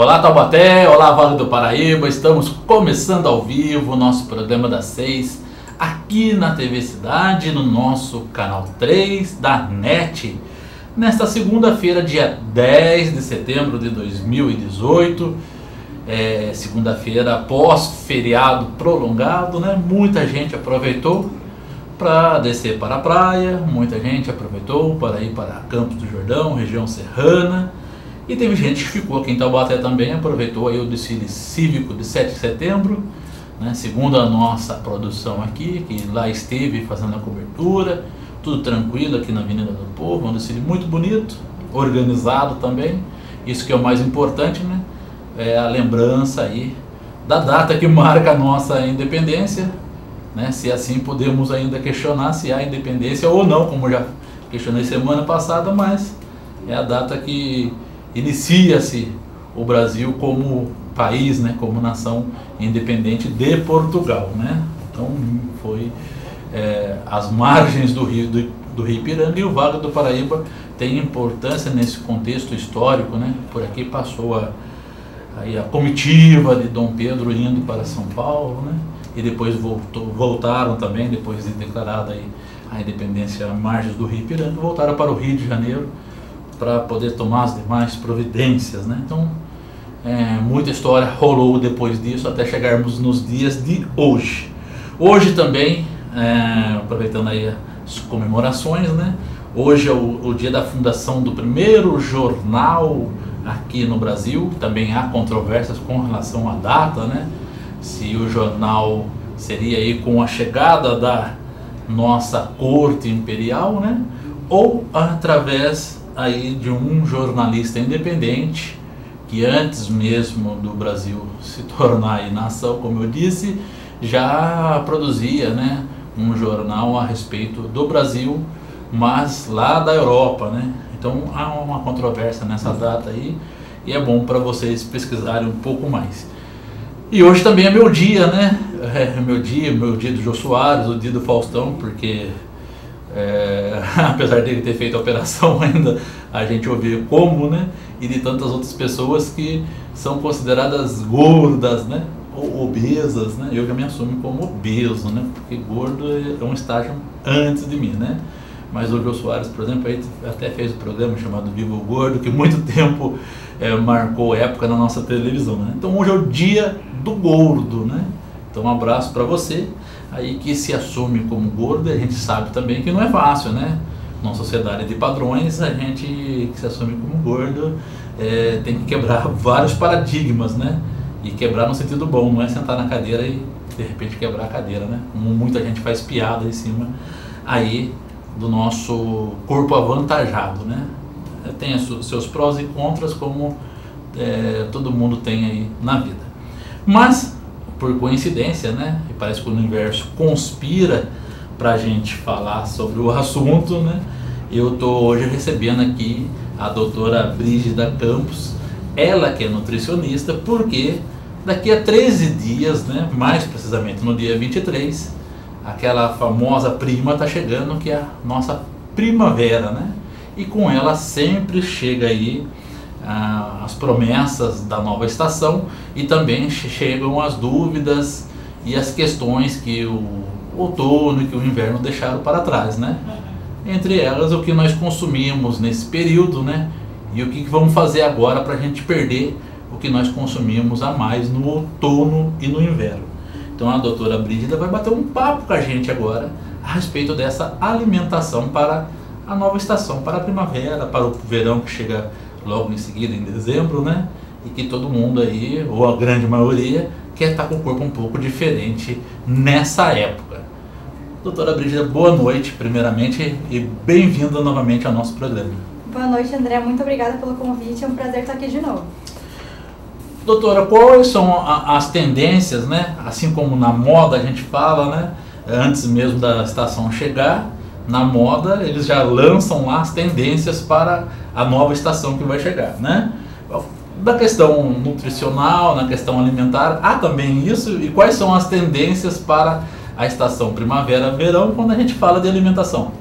Olá Taubaté, olá Vale do Paraíba, estamos começando ao vivo o nosso programa das 6 aqui na TV Cidade, no nosso canal 3 da NET, nesta segunda-feira, dia 10 de setembro de 2018, segunda-feira após feriado prolongado, né? Muita gente aproveitou para descer para a praia, muita gente aproveitou para ir para Campos do Jordão, região serrana. E teve gente que ficou aqui em Taubaté também, aproveitou aí o desfile cívico de 7 de setembro, né? Segundo a nossa produção aqui, que lá esteve fazendo a cobertura, tudo tranquilo aqui na Avenida do Povo, um desfile muito bonito, organizado também, isso que é o mais importante, né? É a lembrança aí da data que marca a nossa independência, né? Se assim podemos ainda questionar se há independência ou não, como já questionei semana passada, mas é a data que inicia-se o Brasil como país, né, como nação independente de Portugal, né? Então foi as margens do rio Ipiranga, e o Vale do Paraíba tem importância nesse contexto histórico, né? Por aqui passou aí a comitiva de Dom Pedro indo para São Paulo, né? E depois voltaram também, depois de declarada aí a independência à margens do rio Ipiranga, voltaram para o Rio de Janeiro para poder tomar as demais providências, né? Então, muita história rolou depois disso, até chegarmos nos dias de hoje. Hoje também, aproveitando aí as comemorações, né? Hoje é o dia da fundação do primeiro jornal aqui no Brasil. Também há controvérsias com relação à data, né? Se o jornal seria aí com a chegada da nossa corte imperial, né? Ou através aí de um jornalista independente que antes mesmo do Brasil se tornar aí nação, como eu disse, já produzia, né, um jornal a respeito do Brasil, mas lá da Europa, né? Então há uma controvérsia nessa data aí e é bom para vocês pesquisarem um pouco mais. E hoje também é meu dia, né? Meu dia do Jô Soares, o dia do Faustão, porque apesar dele ter feito a operação, ainda a gente ouve como, né? E de tantas outras pessoas que são consideradas gordas, né? Ou obesas, né? Eu já me assumo como obeso, né? Porque gordo é um estágio antes de mim, né? Mas o Jô Soares, por exemplo, aí até fez um programa chamado Viva o Gordo, que muito tempo marcou época na nossa televisão, né? Então hoje é o dia do gordo, né? Então um abraço para você aí que se assume como gordo. A gente sabe também que não é fácil, né? Numa sociedade de padrões, a gente que se assume como gordo tem que quebrar vários paradigmas, né? E quebrar no sentido bom, não é sentar na cadeira e de repente quebrar a cadeira, né? Como muita gente faz piada em cima aí do nosso corpo avantajado, né? Tem os seus prós e contras, como todo mundo tem aí na vida. Mas por coincidência, né? E parece que o universo conspira para a gente falar sobre o assunto, né? Eu estou hoje recebendo aqui a doutora Brígida Campos, ela que é nutricionista, porque daqui a 13 dias, né? Mais precisamente no dia 23, aquela famosa prima está chegando, que é a nossa primavera, né? E com ela sempre chega aí as promessas da nova estação, e também chegam as dúvidas e as questões que o outono e que o inverno deixaram para trás, né? Entre elas, o que nós consumimos nesse período, né? E o que vamos fazer agora para a gente perder o que nós consumimos a mais no outono e no inverno. Então a doutora Brígida vai bater um papo com a gente agora a respeito dessa alimentação para a nova estação, para a primavera, para o verão que chega logo em seguida, em dezembro, né? E que todo mundo aí, ou a grande maioria, quer estar com o corpo um pouco diferente nessa época. Doutora Brígida, boa noite, primeiramente, e bem-vinda novamente ao nosso programa. Boa noite, André. Muito obrigada pelo convite. É um prazer estar aqui de novo. Doutora, quais são as tendências, né? Assim como na moda a gente fala, né? Antes mesmo da estação chegar, na moda eles já lançam lá as tendências para a nova estação que vai chegar, né? Da questão nutricional, na questão alimentar, há também isso? E quais são as tendências para a estação primavera-verão quando a gente fala de alimentação?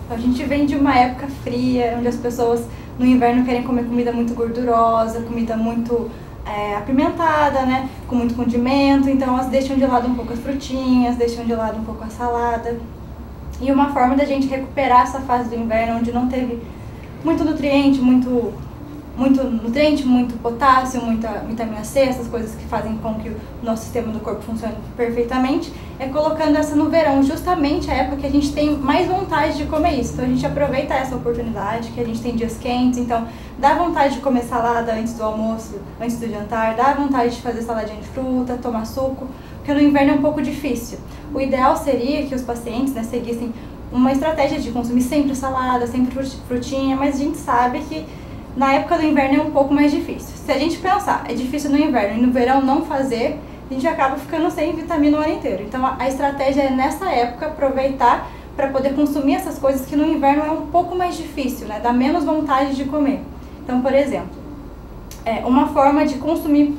A gente vem de uma época fria, onde as pessoas no inverno querem comer comida muito gordurosa, comida muito apimentada, né? Com muito condimento, então elas deixam de lado um pouco as frutinhas, deixam de lado um pouco a salada. E uma forma da gente recuperar essa fase do inverno, onde não teve muito nutriente, muito potássio, muita vitamina C, essas coisas que fazem com que o nosso sistema do corpo funcione perfeitamente, é colocando essa no verão, justamente a época que a gente tem mais vontade de comer isso. Então a gente aproveita essa oportunidade, que a gente tem dias quentes, então dá vontade de comer salada antes do almoço, antes do jantar, dá vontade de fazer saladinha de fruta, tomar suco, porque no inverno é um pouco difícil. O ideal seria que os pacientes, né, seguissem uma estratégia de consumir sempre salada, sempre frutinha, mas a gente sabe que na época do inverno é um pouco mais difícil. Se a gente pensar, é difícil no inverno e no verão não fazer, a gente acaba ficando sem vitamina o ano inteiro. Então a estratégia é nessa época aproveitar para poder consumir essas coisas que no inverno é um pouco mais difícil, né? Dá menos vontade de comer. Então, por exemplo, uma forma de consumir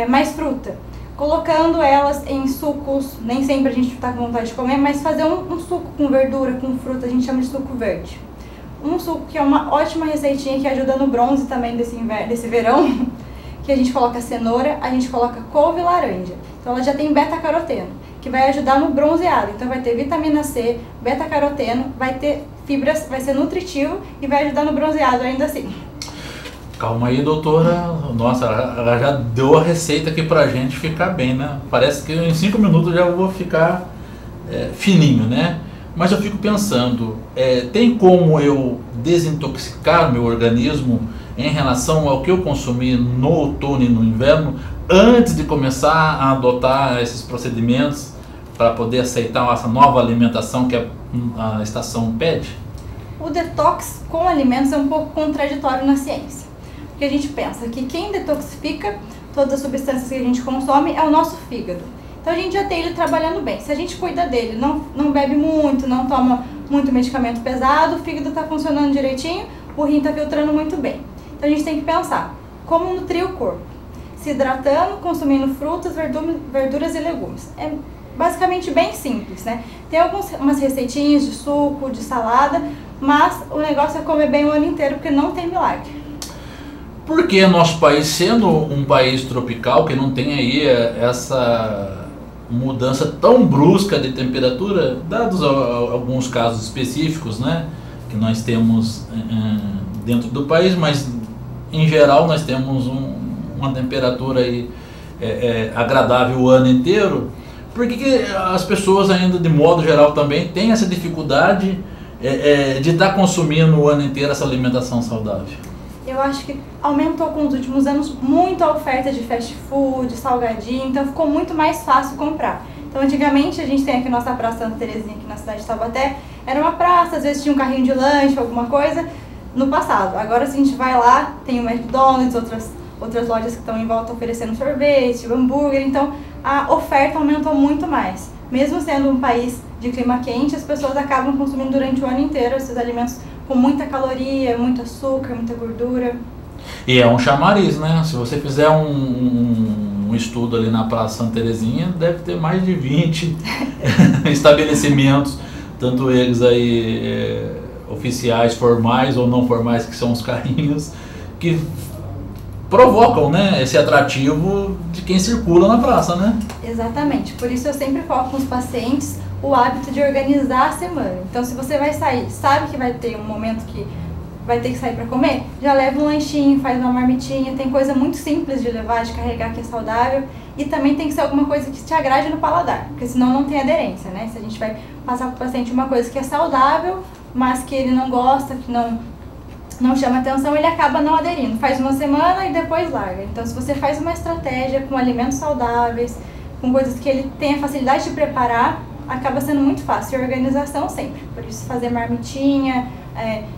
mais fruta, colocando elas em sucos, nem sempre a gente está com vontade de comer, mas fazer um suco com verdura, com fruta, a gente chama de suco verde. Um suco que é uma ótima receitinha que ajuda no bronze também desse verão, que a gente coloca cenoura, a gente coloca couve e laranja. Então ela já tem beta-caroteno, que vai ajudar no bronzeado. Então vai ter vitamina C, beta-caroteno, vai ter fibras, vai ser nutritivo e vai ajudar no bronzeado ainda assim. Calma aí, doutora. Nossa, ela já deu a receita aqui pra gente ficar bem, né? Parece que em 5 minutos já vou ficar fininho, né? Mas eu fico pensando, tem como eu desintoxicar meu organismo em relação ao que eu consumi no outono e no inverno, antes de começar a adotar esses procedimentos para poder aceitar essa nova alimentação que a estação pede? O detox com alimentos é um pouco contraditório na ciência, porque a gente pensa que quem detoxifica todas as substâncias que a gente consome é o nosso fígado. Então a gente já tem ele trabalhando bem. Se a gente cuida dele, não bebe muito, não toma muito medicamento pesado, o fígado está funcionando direitinho, o rim está filtrando muito bem. Então a gente tem que pensar como nutrir o corpo. Se hidratando, consumindo frutas, verduras e legumes. É basicamente bem simples, né? Tem umas receitinhas de suco, de salada, mas o negócio é comer bem o ano inteiro, porque não tem milagre. Porque nosso país, sendo um país tropical, que não tem aí essa mudança tão brusca de temperatura, dados alguns casos específicos, né, que nós temos dentro do país, mas em geral nós temos uma temperatura aí, agradável o ano inteiro. Por que as pessoas ainda, de modo geral, também têm essa dificuldade de estar consumindo o ano inteiro essa alimentação saudável? Eu acho que aumentou com os últimos anos muito a oferta de fast food, salgadinho, então ficou muito mais fácil comprar. Então antigamente a gente tem aqui nossa Praça Santa Terezinha, aqui na cidade de Taubaté, era uma praça, às vezes tinha um carrinho de lanche, alguma coisa, no passado. Agora se a gente vai lá, tem o McDonald's, outras lojas que estão em volta oferecendo sorvete, hambúrguer, então a oferta aumentou muito mais. Mesmo sendo um país de clima quente, as pessoas acabam consumindo durante o ano inteiro esses alimentos com muita caloria, muito açúcar, muita gordura. E é um chamariz, né? Se você fizer um estudo ali na Praça Santa Terezinha, deve ter mais de 20 estabelecimentos, tanto eles aí oficiais, formais ou não formais, que são os carrinhos, que provocam, né, esse atrativo de quem circula na praça, né? Exatamente, por isso eu sempre foco com os pacientes o hábito de organizar a semana. Então se você vai sair, sabe que vai ter um momento que vai ter que sair para comer, já leva um lanchinho, faz uma marmitinha, tem coisa muito simples de levar, de carregar, que é saudável, e também tem que ser alguma coisa que te agrade no paladar, porque senão não tem aderência, né? Se a gente vai passar para o paciente uma coisa que é saudável, mas que ele não gosta, que não chama atenção, ele acaba não aderindo, faz uma semana e depois larga. Então se você faz uma estratégia com alimentos saudáveis, com coisas que ele tem a facilidade de preparar, acaba sendo muito fácil, e organização sempre. Por isso fazer marmitinha,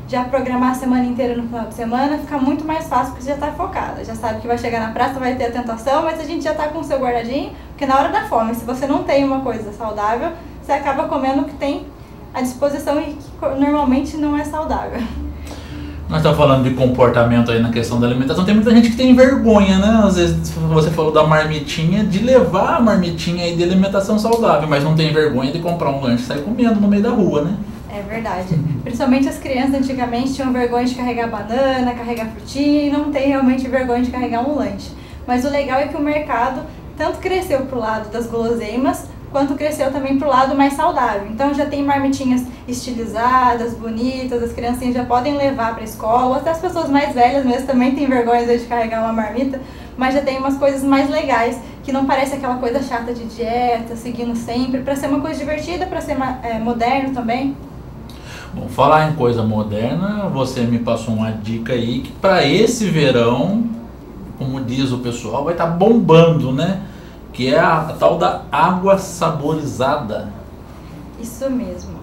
já programar a semana inteira no final de semana, fica muito mais fácil, porque você já está focada, já sabe que vai chegar na praça, vai ter a tentação, mas a gente já está com o seu guardadinho, porque na hora da fome, se você não tem uma coisa saudável, você acaba comendo o que tem à disposição e que normalmente não é saudável. Nós estamos falando de comportamento aí na questão da alimentação, tem muita gente que tem vergonha, né? Às vezes você falou da marmitinha, de levar a marmitinha aí de alimentação saudável, mas não tem vergonha de comprar um lanche e sair comendo no meio da rua, né? É verdade. Principalmente as crianças antigamente tinham vergonha de carregar banana, carregar frutinha, e não tem realmente vergonha de carregar um lanche. Mas o legal é que o mercado tanto cresceu pro lado das guloseimas, quanto cresceu também pro lado mais saudável. Então já tem marmitinhas estilizadas, bonitas, as criancinhas já podem levar para a escola, ou até as pessoas mais velhas mesmo também têm vergonha de carregar uma marmita, mas já tem umas coisas mais legais, que não parece aquela coisa chata de dieta, seguindo sempre, para ser uma coisa divertida, para ser moderno também. Bom, falar em coisa moderna, você me passou uma dica aí que para esse verão, como diz o pessoal, vai estar bombando, né? Que é a tal da água saborizada. Isso mesmo.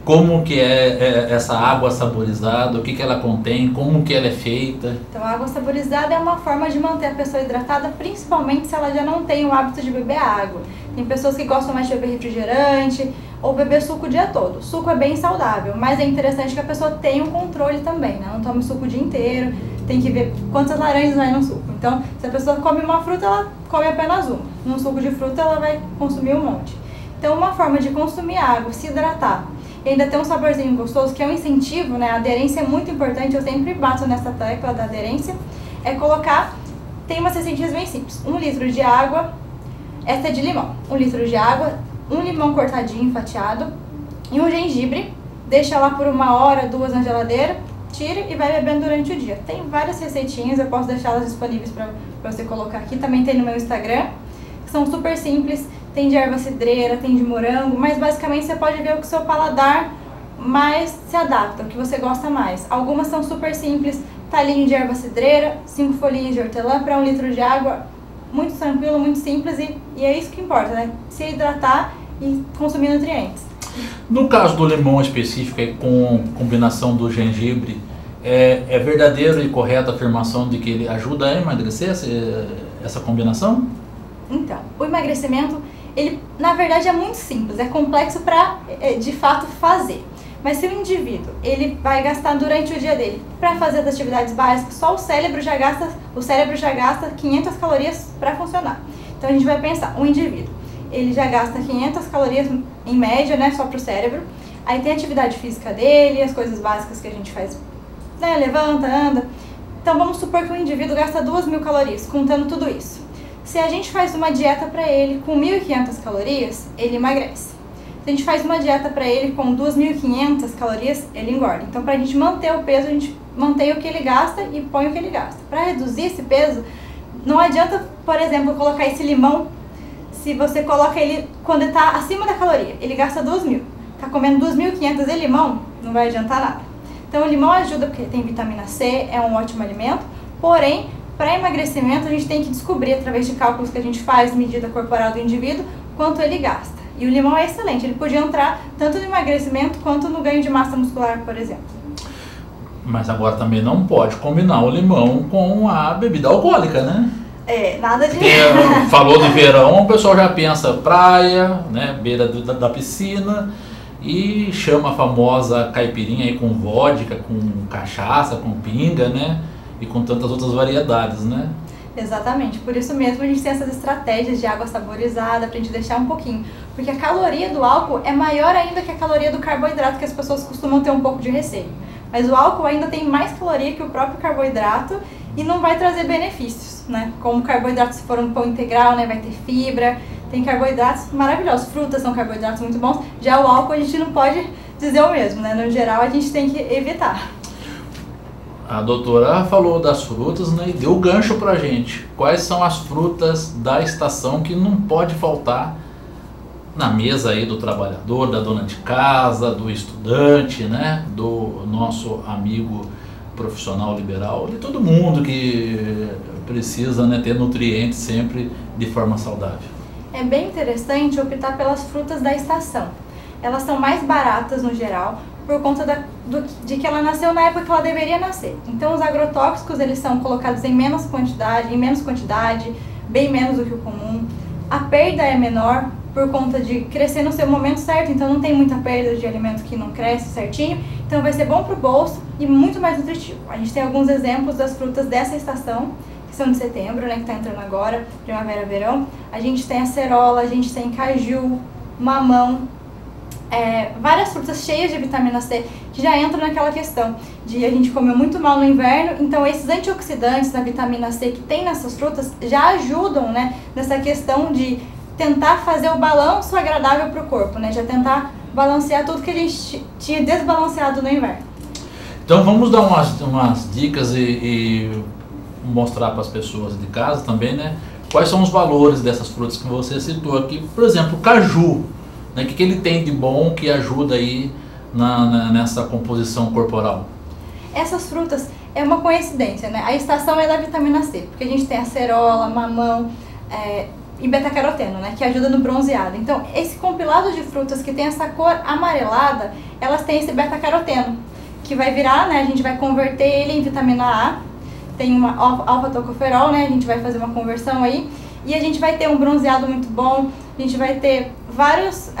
Como que é essa água saborizada, o que ela contém, como que ela é feita? Então, a água saborizada é uma forma de manter a pessoa hidratada, principalmente se ela já não tem o hábito de beber água. Tem pessoas que gostam mais de beber refrigerante ou beber suco o dia todo. O suco é bem saudável, mas é interessante que a pessoa tenha um controle também, né? Não tome suco o dia inteiro, tem que ver quantas laranjas vai no suco. Então, se a pessoa come uma fruta, ela come apenas uma. Num suco de fruta, ela vai consumir um monte. Então, uma forma de consumir água, se hidratar, e ainda ter um saborzinho gostoso, que é um incentivo, né? A aderência é muito importante, eu sempre bato nessa tecla da aderência, é colocar, tem umas receitinhas bem simples, 1 litro de água, essa é de limão, 1 litro de água, um limão cortadinho, fatiado, e um gengibre, deixa lá por 1 hora, 2 na geladeira, tira e vai bebendo durante o dia. Tem várias receitinhas, eu posso deixá-las disponíveis para você colocar aqui, também tem no meu Instagram, que são super simples, tem de erva cidreira, tem de morango, mas basicamente você pode ver o que o seu paladar mais se adapta, o que você gosta mais. Algumas são super simples, talinho de erva cidreira, 5 folhinhas de hortelã para 1 litro de água, muito tranquilo, muito simples e é isso que importa, né? Se hidratar e consumir nutrientes. No caso do limão específico, com combinação do gengibre, é verdadeira e correta a afirmação de que ele ajuda a emagrecer essa combinação? Então, o emagrecimento, ele na verdade é muito simples, é complexo para de fato fazer. Mas se o indivíduo, ele vai gastar durante o dia dele para fazer as atividades básicas, só o cérebro já gasta 500 calorias para funcionar. Então a gente vai pensar, um indivíduo, ele já gasta 500 calorias em média, né, só para o cérebro. Aí tem a atividade física dele, as coisas básicas que a gente faz, né, levanta, anda. Então vamos supor que o indivíduo gasta 2.000 calorias, contando tudo isso. Se a gente faz uma dieta para ele com 1.500 calorias, ele emagrece. Se a gente faz uma dieta para ele com 2.500 calorias, ele engorda. Então, para a gente manter o peso, a gente mantém o que ele gasta e põe o que ele gasta. Para reduzir esse peso, não adianta, por exemplo, colocar esse limão, se você coloca ele quando está acima da caloria, ele gasta 2.000. Está comendo 2.500 de limão, não vai adiantar nada. Então, o limão ajuda porque tem vitamina C, é um ótimo alimento, porém, para emagrecimento, a gente tem que descobrir, através de cálculos que a gente faz, medida corporal do indivíduo, quanto ele gasta. E o limão é excelente, ele podia entrar tanto no emagrecimento quanto no ganho de massa muscular, por exemplo. Mas agora também não pode combinar o limão com a bebida alcoólica, né? Nada de... Falou de verão, o pessoal já pensa praia, né, beira da piscina, e chama a famosa caipirinha aí com vodka, com cachaça, com pinga, né? E com tantas outras variedades, né? Exatamente, por isso mesmo a gente tem essas estratégias de água saborizada pra gente deixar um pouquinho. Porque a caloria do álcool é maior ainda que a caloria do carboidrato, que as pessoas costumam ter um pouco de receio. Mas o álcool ainda tem mais caloria que o próprio carboidrato e não vai trazer benefícios, né? Como o carboidrato, se for um pão integral, né, vai ter fibra, tem carboidratos maravilhosos, frutas são carboidratos muito bons. Já o álcool a gente não pode dizer o mesmo, né? No geral a gente tem que evitar. A doutora falou das frutas, né, e deu gancho pra gente. Quais são as frutas da estação que não pode faltar na mesa aí do trabalhador, da dona de casa, do estudante, né, do nosso amigo profissional liberal, de todo mundo que precisa, né, ter nutrientes sempre de forma saudável? É bem interessante optar pelas frutas da estação. Elas são mais baratas no geral, por conta de que ela nasceu na época que ela deveria nascer. Então os agrotóxicos, eles são colocados em menos quantidade, bem menos do que o comum. A perda é menor por conta de crescer no seu momento certo, então não tem muita perda de alimento que não cresce certinho. Então vai ser bom para o bolso e muito mais nutritivo. A gente tem alguns exemplos das frutas dessa estação, que são de setembro, né, que está entrando agora, primavera, verão. A gente tem acerola, a gente tem caju, mamão, várias frutas cheias de vitamina C, que já entram naquela questão de a gente comer muito mal no inverno, então esses antioxidantes da vitamina C que tem nessas frutas já ajudam, né, nessa questão de tentar fazer o balanço agradável para o corpo, né, já tentar balancear tudo que a gente tinha desbalanceado no inverno. Então vamos dar umas dicas e mostrar para as pessoas de casa também, né, quais são os valores dessas frutas que você citou aqui. Por exemplo, o caju, né, o que ele tem de bom que ajuda aí nessa composição corporal? Essas frutas é uma coincidência, né? A estação é da vitamina C, porque a gente tem acerola, mamão e beta-caroteno, né, que ajuda no bronzeado. Então, esse compilado de frutas que tem essa cor amarelada, elas têm esse beta-caroteno, que vai virar, né, a gente vai converter ele em vitamina A, tem uma alfa-tocoferol, né, a gente vai fazer uma conversão aí, e a gente vai ter um bronzeado muito bom, a gente vai ter vários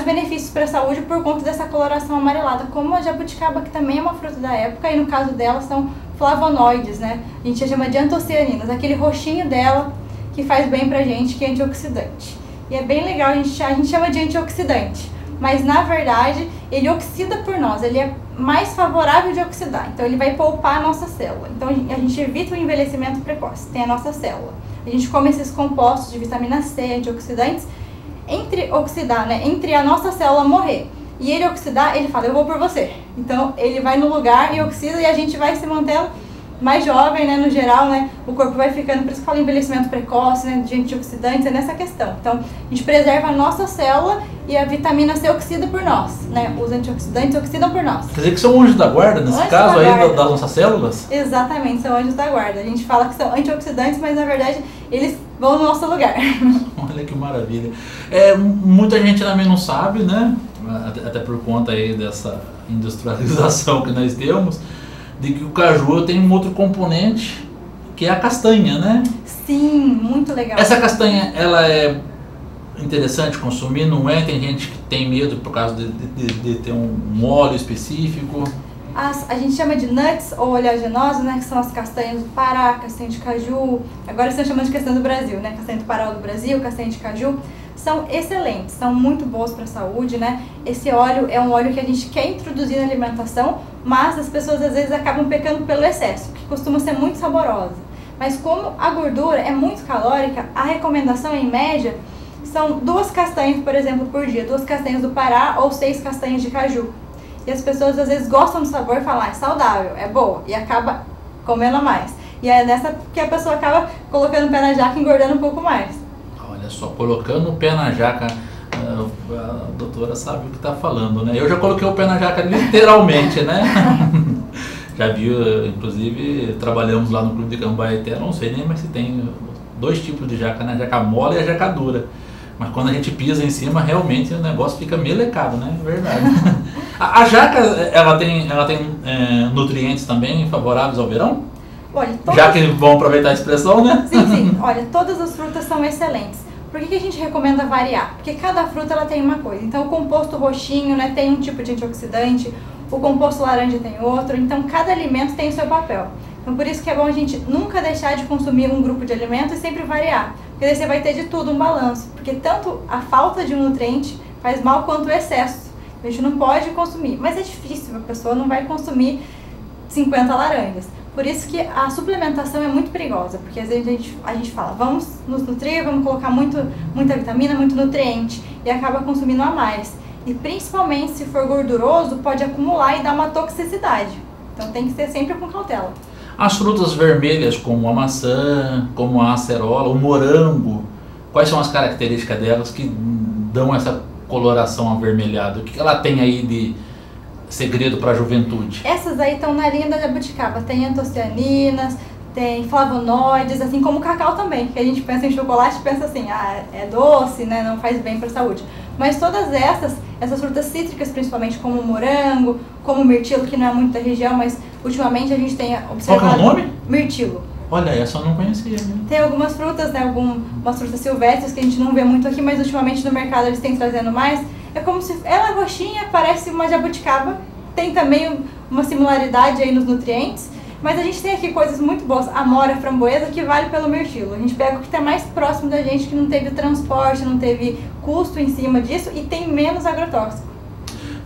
benefícios para a saúde por conta dessa coloração amarelada, como a jabuticaba, que também é uma fruta da época, e no caso dela são flavonoides, né? A gente chama de antocianinas, aquele roxinho dela que faz bem pra gente, que é antioxidante. E é bem legal, a gente chama de antioxidante, mas na verdade ele oxida por nós, ele é mais favorável de oxidar, então ele vai poupar a nossa célula. Então a gente evita o envelhecimento precoce, tem a nossa célula. A gente come esses compostos de vitamina C, antioxidantes, entre oxidar, né, entre a nossa célula morrer e ele oxidar, ele fala, eu vou por você. Então ele vai no lugar e oxida e a gente vai se mantendo mais jovem, né, no geral, né, o corpo vai ficando, por isso que fala envelhecimento precoce, né, de antioxidantes, é nessa questão. Então a gente preserva a nossa célula e a vitamina C oxida por nós, né, os antioxidantes oxidam por nós. Quer dizer que são anjos da guarda, nesse caso aí, das nossas células? Exatamente, são anjos da guarda. A gente fala que são antioxidantes, mas na verdade eles vão no nosso lugar. Olha que maravilha. Muita gente também não sabe, né, até por conta aí dessa industrialização que nós temos, de que o caju tem um outro componente, que é a castanha, né? Sim, muito legal. Essa castanha, ela é interessante consumir, não é? Tem gente que tem medo por causa de ter um óleo específico. A gente chama de nuts ou oleaginosas, né, que são as castanhas do Pará, castanha de caju. Agora estão chamando de castanha do Brasil, né? Castanha do Pará do Brasil, castanha de caju. São excelentes, são muito boas para a saúde, né? Esse óleo é um óleo que a gente quer introduzir na alimentação, mas as pessoas às vezes acabam pecando pelo excesso, que costuma ser muito saborosa. Mas como a gordura é muito calórica, a recomendação em média são 2 castanhas, por exemplo, por dia, 2 castanhas do Pará ou 6 castanhas de caju. E as pessoas às vezes gostam do sabor e falam, é saudável, é boa, e acaba comendo a mais. E é nessa que a pessoa acaba colocando o pé na jaca e engordando um pouco mais. Olha só, colocando o pé na jaca, a doutora sabe o que está falando, né? Eu já coloquei o pé na jaca literalmente, né? Já viu, inclusive, trabalhamos lá no Clube de Cambaeté, não sei nem mais se tem 2 tipos de jaca, né? A jaca mole e a jaca dura. Mas quando a gente pisa em cima, realmente o negócio fica melecado, né? É verdade. A jaca, ela tem nutrientes também favoráveis ao verão? Olha, já que vão aproveitar a expressão, né? Sim, sim. Olha, todas as frutas são excelentes. Por que a gente recomenda variar? Porque cada fruta ela tem uma coisa. Então o composto roxinho, né, tem um tipo de antioxidante, o composto laranja tem outro, então cada alimento tem o seu papel. Então por isso que é bom a gente nunca deixar de consumir um grupo de alimentos e sempre variar. Porque daí você vai ter de tudo um balanço. Porque tanto a falta de um nutriente faz mal quanto o excesso. A gente não pode consumir. Mas é difícil, a pessoa não vai consumir 50 laranjas. Por isso que a suplementação é muito perigosa, porque às vezes a gente fala, vamos nos nutrir, vamos colocar muita vitamina, muito nutriente, e acaba consumindo a mais. E principalmente se for gorduroso, pode acumular e dar uma toxicidade. Então tem que ser sempre com cautela. As frutas vermelhas, como a maçã, como a acerola, o morango, quais são as características delas que dão essa coloração avermelhada? O que ela tem aí de segredo para a juventude? Essas aí estão na linha da jabuticaba, tem antocianinas, tem flavonoides, assim como o cacau também, que a gente pensa em chocolate e pensa assim, é doce, né, não faz bem para a saúde. Mas todas essas frutas cítricas, principalmente como o morango, como o mirtilo, que não é muito da região, mas ultimamente a gente tem observado... Qual que é o nome? Mirtilo. Olha, essa eu não conhecia, né? Tem algumas frutas, né, algumas frutas silvestres que a gente não vê muito aqui, mas ultimamente no mercado eles têm trazendo mais. É como se ela é roxinha, parece uma jabuticaba, tem também uma similaridade aí nos nutrientes, mas a gente tem aqui coisas muito boas, amora, framboesa, que vale pelo mirtilo. A gente pega o que está mais próximo da gente, que não teve transporte, não teve custo em cima disso e tem menos agrotóxico.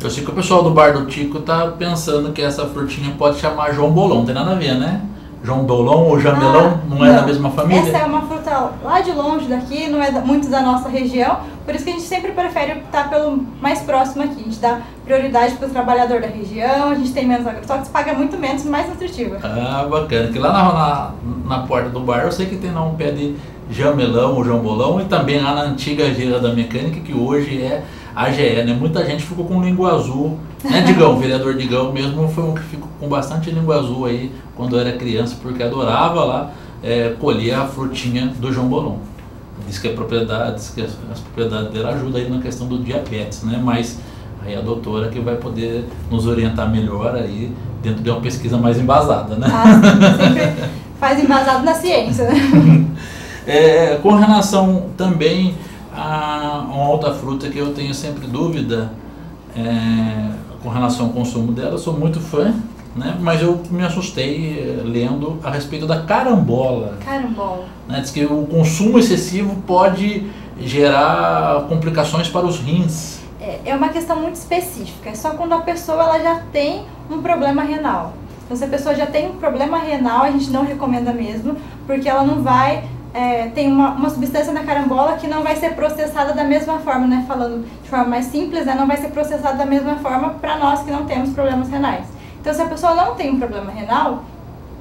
Eu sei que o pessoal do Bar do Tico tá pensando que essa frutinha pode chamar João Bolão, não tem nada a ver, né? João Bolão ou Jamelão não é da mesma família? Essa é uma fruta lá de longe daqui, não é muito da nossa região, por isso que a gente sempre prefere optar pelo mais próximo aqui. A gente dá prioridade para o trabalhador da região, a gente tem menos agrotóxicos, paga muito menos, mais nutritiva. Ah, bacana. Que lá na porta do bar eu sei que tem lá um pé de Jamelão ou João Bolão e também lá na antiga Gira da Mecânica, que hoje é a GE, né? Muita gente ficou com língua azul, né, Digão? O vereador Digão mesmo foi um que ficou com bastante língua azul aí quando era criança, porque adorava lá colher a frutinha do João Bolão. Diz que as propriedades dela ajudam aí na questão do diabetes, né? Mas aí a doutora que vai poder nos orientar melhor aí dentro de uma pesquisa mais embasada, né? Sempre faz embasado na ciência, né? Com relação também a uma outra fruta que eu tenho sempre dúvida com relação ao consumo dela, eu sou muito fã, né? Mas eu me assustei lendo a respeito da carambola. Carambola. Né? Diz que o consumo excessivo pode gerar complicações para os rins. É uma questão muito específica, é só quando a pessoa ela já tem um problema renal. Então, se a pessoa já tem um problema renal, a gente não recomenda mesmo, porque ela não vai... tem uma substância na carambola que não vai ser processada da mesma forma, né? Falando de forma mais simples, né? Não vai ser processada da mesma forma para nós que não temos problemas renais. Então, se a pessoa não tem um problema renal,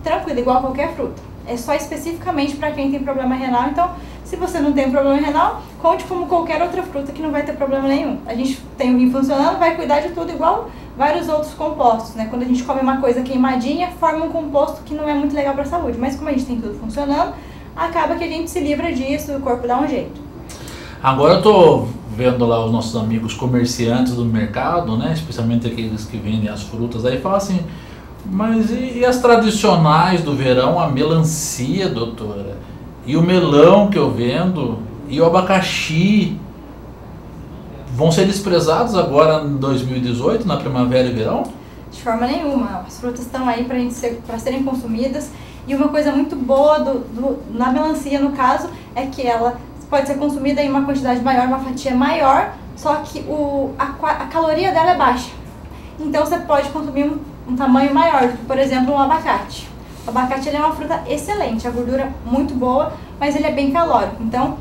tranquilo, igual qualquer fruta. É só especificamente para quem tem problema renal. Então, se você não tem problema renal, conte como qualquer outra fruta que não vai ter problema nenhum. A gente tem o rim funcionando, vai cuidar de tudo igual vários outros compostos, né? Quando a gente come uma coisa queimadinha, forma um composto que não é muito legal para a saúde. Mas como a gente tem tudo funcionando, acaba que a gente se livra disso e o corpo dá um jeito. Agora eu tô vendo lá os nossos amigos comerciantes do mercado, né? Especialmente aqueles que vendem as frutas, aí falam assim, mas e as tradicionais do verão, a melancia, doutora? E o melão que eu vendo? E o abacaxi? Vão ser desprezados agora em 2018, na primavera e verão? De forma nenhuma. As frutas estão aí para serem consumidas. E uma coisa muito boa na melancia, no caso, é que ela pode ser consumida em uma quantidade maior, uma fatia maior, só que a caloria dela é baixa. Então você pode consumir um tamanho maior, por exemplo, um abacate. O abacate ele é uma fruta excelente, a gordura muito boa, mas ele é bem calórico. Então,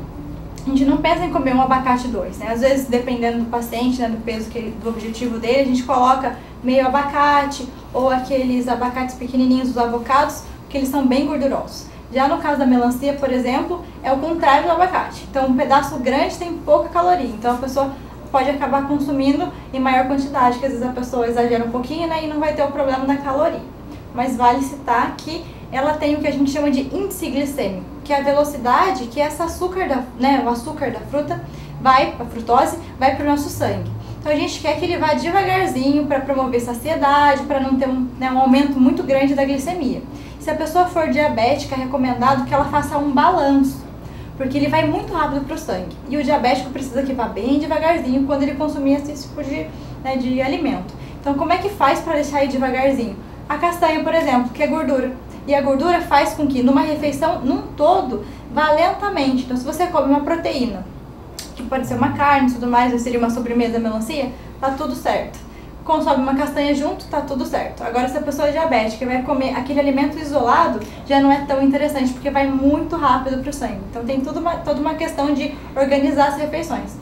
a gente não pensa em comer um abacate 2, né? Às vezes, dependendo do paciente, né, do peso do objetivo dele, a gente coloca meio abacate ou aqueles abacates pequenininhos, os avocados, que eles são bem gordurosos. Já no caso da melancia, por exemplo, é o contrário do abacate. Então, um pedaço grande tem pouca caloria. Então, a pessoa pode acabar consumindo em maior quantidade, que às vezes a pessoa exagera um pouquinho, né, e não vai ter o problema da caloria. Mas vale citar que ela tem o que a gente chama de índice glicêmico, que é a velocidade que esse açúcar, o açúcar da fruta, a frutose, vai para o nosso sangue. Então a gente quer que ele vá devagarzinho para promover saciedade, para não ter um aumento muito grande da glicemia. Se a pessoa for diabética, é recomendado que ela faça um balanço, porque ele vai muito rápido para o sangue. E o diabético precisa que vá bem devagarzinho quando ele consumir esse tipo de alimento. Então como é que faz para deixar ir devagarzinho? A castanha, por exemplo, que é gordura. E a gordura faz com que numa refeição, num todo, vá lentamente. Então se você come uma proteína, que pode ser uma carne e tudo mais, ou seria uma sobremesa melancia, tá tudo certo. Consome uma castanha junto, tá tudo certo. Agora se a pessoa é diabética e vai comer aquele alimento isolado, já não é tão interessante, porque vai muito rápido pro sangue. Então tem toda uma questão de organizar as refeições.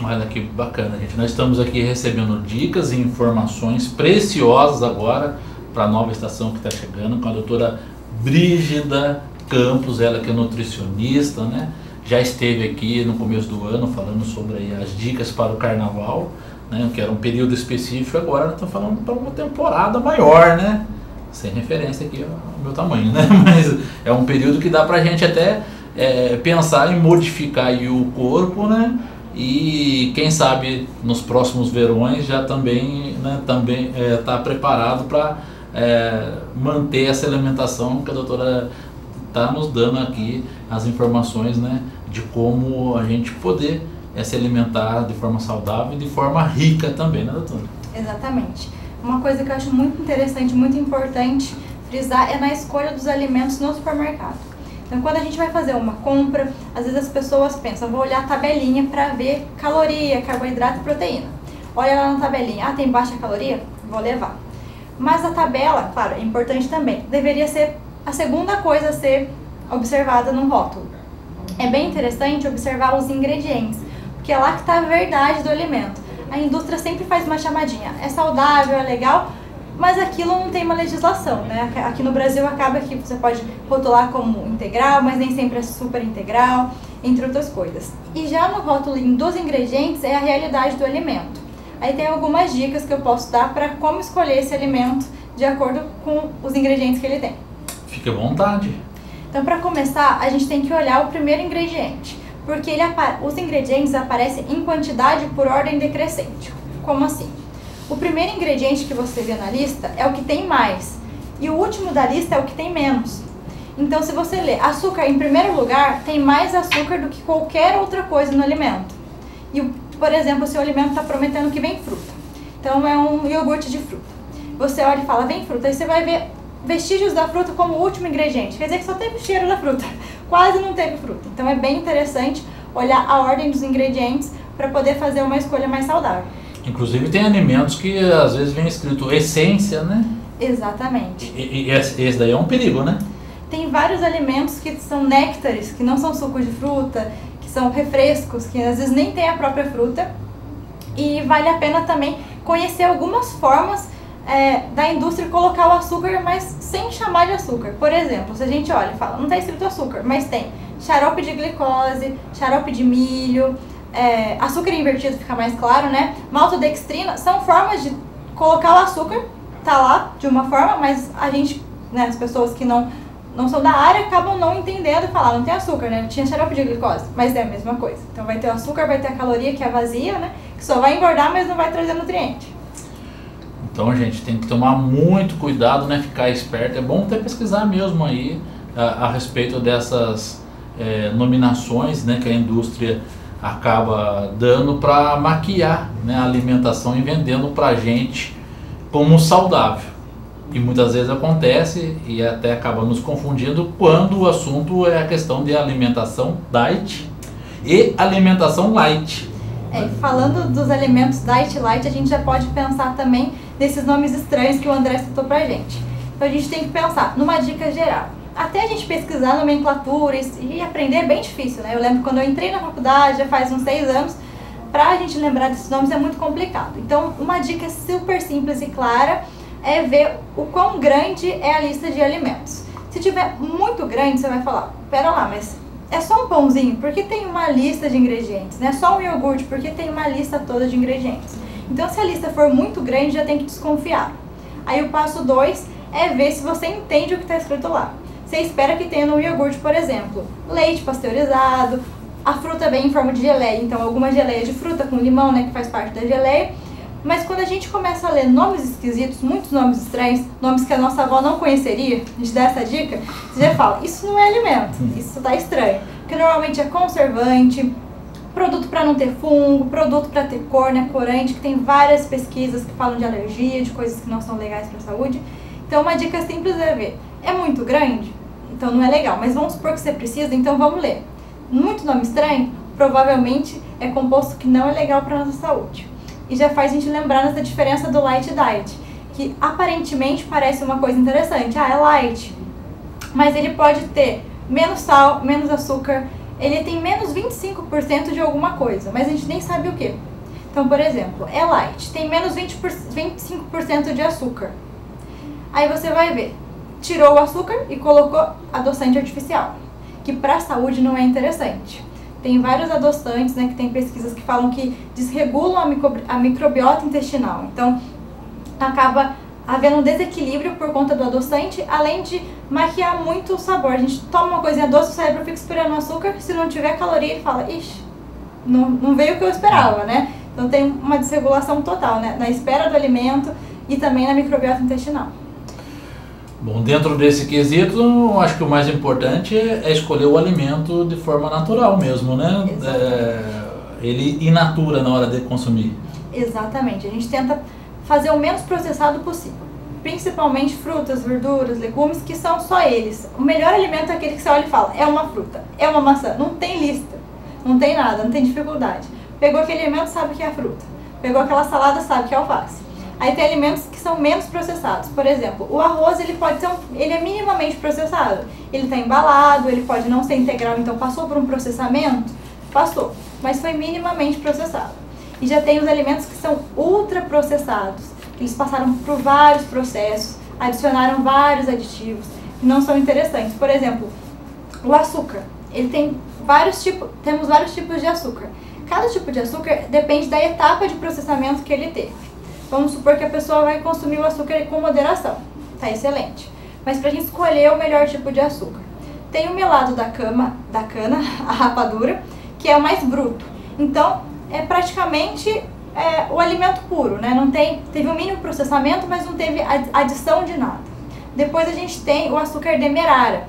Olha que bacana, gente. Nós estamos aqui recebendo dicas e informações preciosas agora para a nova estação que está chegando com a doutora Brígida Campos, ela que é nutricionista, né? Já esteve aqui no começo do ano falando sobre aí as dicas para o carnaval, né? Que era um período específico, agora nós estamos falando para uma temporada maior, né? Sem referência aqui ao meu tamanho, né? Mas é um período que dá para a gente até pensar em modificar aí o corpo, né? E quem sabe nos próximos verões já também tá preparado para manter essa alimentação que a doutora está nos dando aqui, as informações, né, de como a gente poder se alimentar de forma saudável e de forma rica também, né, doutora? Exatamente. Uma coisa que eu acho muito interessante, muito importante frisar é na escolha dos alimentos no supermercado. Então, quando a gente vai fazer uma compra, às vezes as pessoas pensam, vou olhar a tabelinha para ver caloria, carboidrato e proteína. olha lá na tabelinha, ah, tem baixa caloria? Vou levar. Mas a tabela, claro, é importante também, deveria ser a segunda coisa a ser observada no rótulo. É bem interessante observar os ingredientes, porque é lá que está a verdade do alimento. A indústria sempre faz uma chamadinha, é saudável, é legal, mas aquilo não tem uma legislação, né? Aqui no Brasil acaba que você pode rotular como integral, mas nem sempre é super integral, entre outras coisas. E já no rótulo dos ingredientes é a realidade do alimento. Aí tem algumas dicas que eu posso dar para como escolher esse alimento de acordo com os ingredientes que ele tem. Fique à vontade. Então, para começar, a gente tem que olhar o primeiro ingrediente, porque os ingredientes aparecem em quantidade por ordem decrescente. Como assim? O primeiro ingrediente que você vê na lista é o que tem mais, e o último da lista é o que tem menos. Então, se você ler açúcar em primeiro lugar, tem mais açúcar do que qualquer outra coisa no alimento. E, por exemplo, o seu alimento está prometendo que vem fruta. Então, é um iogurte de fruta. Você olha e fala, vem fruta, aí você vai ver vestígios da fruta como último ingrediente. Quer dizer que só teve o cheiro da fruta, quase não teve fruta. Então, é bem interessante olhar a ordem dos ingredientes para poder fazer uma escolha mais saudável. Inclusive, tem alimentos que às vezes vem escrito essência, né? Exatamente. E esse daí é um perigo, né? Tem vários alimentos que são néctares, que não são sucos de fruta, que são refrescos, que às vezes nem tem a própria fruta. E vale a pena também conhecer algumas formas da indústria colocar o açúcar, mas sem chamar de açúcar. Por exemplo, se a gente olha e fala, não está escrito açúcar, mas tem xarope de glicose, xarope de milho, açúcar invertido, fica mais claro, né? Maltodextrina, são formas de colocar o açúcar, tá lá de uma forma, mas a gente, né, as pessoas que não são da área acabam não entendendo e falam, não tem açúcar, né? Tinha xarope de glicose, mas é a mesma coisa. Então vai ter o açúcar, vai ter a caloria que é vazia, né? Que só vai engordar, mas não vai trazer nutriente. Então, gente, tem que tomar muito cuidado, né? Ficar esperto. É bom até pesquisar mesmo aí a respeito dessas nominações, né, que a indústria acaba dando para maquiar, né, a alimentação e vendendo para a gente como saudável. E muitas vezes acontece e até acaba nos confundindo quando o assunto é a questão de alimentação diet e alimentação light. Falando dos alimentos diet e light, a gente já pode pensar também nesses nomes estranhos que o André citou pra gente. Então a gente tem que pensar numa dica geral. Até a gente pesquisar nomenclatura e aprender é bem difícil, né? Eu lembro quando eu entrei na faculdade, já faz uns 6 anos, pra gente lembrar desses nomes é muito complicado. Então uma dica super simples e clara é ver o quão grande é a lista de alimentos. Se tiver muito grande, você vai falar, pera lá, mas é só um pãozinho, porque tem uma lista de ingredientes, né? Só um iogurte, porque tem uma lista toda de ingredientes. Então, se a lista for muito grande, já tem que desconfiar. Aí o passo 2 é ver se você entende o que está escrito lá. Você espera que tenha no iogurte, por exemplo, leite pasteurizado, a fruta vem em forma de geleia, então alguma geleia de fruta com limão, né, que faz parte da geleia. Mas quando a gente começa a ler nomes esquisitos, muitos nomes estranhos, nomes que a nossa avó não conheceria, a gente dá essa dica, você já fala, isso não é alimento, isso tá estranho. Porque normalmente é conservante, produto para não ter fungo, produto para ter cor, né, corante, que tem várias pesquisas que falam de alergia, de coisas que não são legais para a saúde. Então uma dica simples é ver, é muito grande? Então não é legal, mas vamos supor que você precisa, então vamos ler. Muito nome estranho, provavelmente é composto que não é legal para a nossa saúde. E já faz a gente lembrar dessa diferença do light diet, que aparentemente parece uma coisa interessante. Ah, é light, mas ele pode ter menos sal, menos açúcar, ele tem menos 25% de alguma coisa, mas a gente nem sabe o que. Então, por exemplo, é light, tem menos 25% de açúcar. Aí você vai ver, tirou o açúcar e colocou adoçante artificial, que para a saúde não é interessante. Tem vários adoçantes, né, que tem pesquisas que falam que desregulam a microbiota intestinal. Então, acaba havendo um desequilíbrio por conta do adoçante, além de maquiar muito o sabor. A gente toma uma coisinha doce, o cérebro fica esperando o açúcar, se não tiver caloria, ele fala, ixi, não veio o que eu esperava, né? Então, tem uma desregulação total, né, na espera do alimento e também na microbiota intestinal. Bom, dentro desse quesito, acho que o mais importante é escolher o alimento de forma natural mesmo, né? Ele in natura na hora de consumir. Exatamente, a gente tenta fazer o menos processado possível. Principalmente frutas, verduras, legumes, que são só eles. O melhor alimento é aquele que você olha e fala, é uma fruta, é uma maçã, não tem lista, não tem nada, não tem dificuldade. Pegou aquele alimento, sabe que é a fruta. Pegou aquela salada, sabe que é alface. Aí tem alimentos que são menos processados. Por exemplo, o arroz, ele pode ser ele é minimamente processado. Ele está embalado, ele pode não ser integral, então passou por um processamento? Passou, mas foi minimamente processado. E já tem os alimentos que são ultraprocessados. Eles passaram por vários processos, adicionaram vários aditivos, que não são interessantes. Por exemplo, o açúcar. Ele tem temos vários tipos de açúcar. Cada tipo de açúcar depende da etapa de processamento que ele teve. Vamos supor que a pessoa vai consumir o açúcar com moderação. Tá excelente. Mas para a gente escolher o melhor tipo de açúcar. Tem o melado da cana, a rapadura, que é o mais bruto. Então, é praticamente o alimento puro, né? Teve um mínimo processamento, mas não teve adição de nada. Depois a gente tem o açúcar demerara.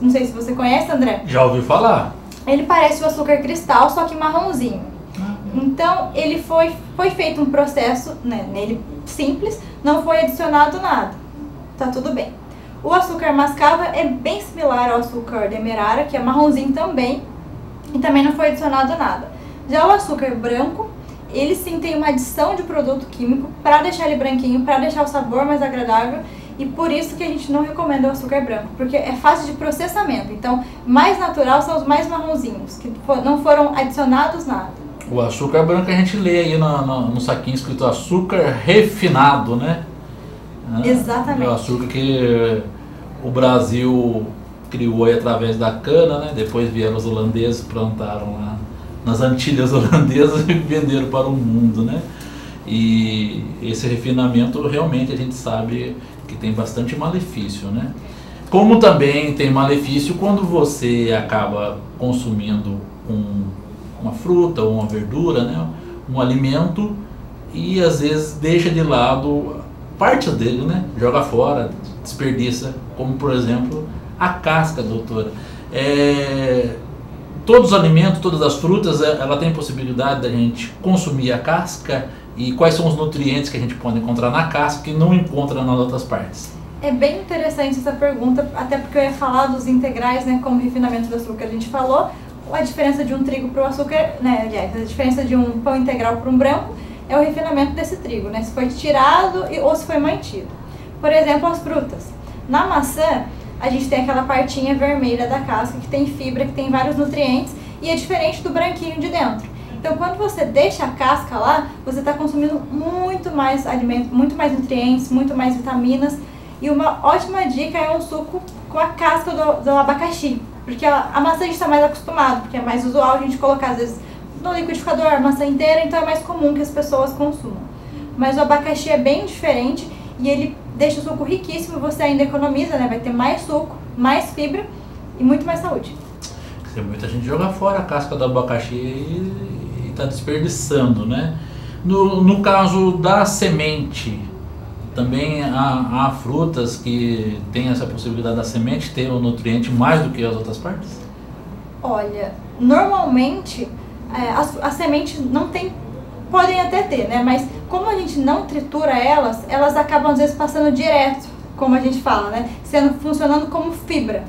Não sei se você conhece, André. Já ouvi falar. Ele parece o açúcar cristal, só que marronzinho. Então, ele foi feito um processo, né, nele simples, não foi adicionado nada. Tá tudo bem. O açúcar mascavo é bem similar ao açúcar demerara, que é marronzinho também, e também não foi adicionado nada. Já o açúcar branco, ele sim tem uma adição de produto químico para deixar ele branquinho, para deixar o sabor mais agradável, e por isso que a gente não recomenda o açúcar branco, porque é fácil de processamento. Então, mais natural são os mais marronzinhos, que não foram adicionados nada. O açúcar branco a gente lê aí no saquinho escrito açúcar refinado, né? Exatamente. É o açúcar que o Brasil criou aí através da cana, né? Depois vieram os holandeses, plantaram lá nas Antilhas holandesas e venderam para o mundo, né? E esse refinamento realmente a gente sabe que tem bastante malefício, né? Como também tem malefício quando você acaba consumindo uma fruta ou uma verdura, né? Um alimento, e às vezes deixa de lado parte dele, né? Joga fora, desperdiça, como por exemplo a casca, doutora. Todos os alimentos, todas as frutas, ela tem possibilidade da gente consumir a casca? E quais são os nutrientes que a gente pode encontrar na casca que não encontra nas outras partes? É bem interessante essa pergunta, até porque eu ia falar dos integrais, né, como refinamento do açúcar, a gente falou, a diferença de um trigo para o açúcar, né, aliás, a diferença de um pão integral para um branco é o refinamento desse trigo, né, se foi tirado ou se foi mantido. Por exemplo, as frutas. Na maçã, a gente tem aquela partinha vermelha da casca que tem fibra, que tem vários nutrientes, e é diferente do branquinho de dentro. Então, quando você deixa a casca lá, você está consumindo muito mais alimento, muito mais nutrientes, muito mais vitaminas. E uma ótima dica é um suco com a casca do abacaxi. Porque a maçã a gente está mais acostumado, porque é mais usual a gente colocar, às vezes, no liquidificador a maçã inteira, então é mais comum que as pessoas consumam. Mas o abacaxi é bem diferente e ele deixa o suco riquíssimo, você ainda economiza, né? Vai ter mais suco, mais fibra e muito mais saúde. Muita gente joga fora a casca do abacaxi e está desperdiçando, né? No caso da semente, também há frutas que têm essa possibilidade da semente ter um nutriente mais do que as outras partes? Olha, normalmente as sementes não tem, podem até ter, né? Mas como a gente não tritura elas acabam às vezes passando direto, como a gente fala, né? Funcionando como fibra.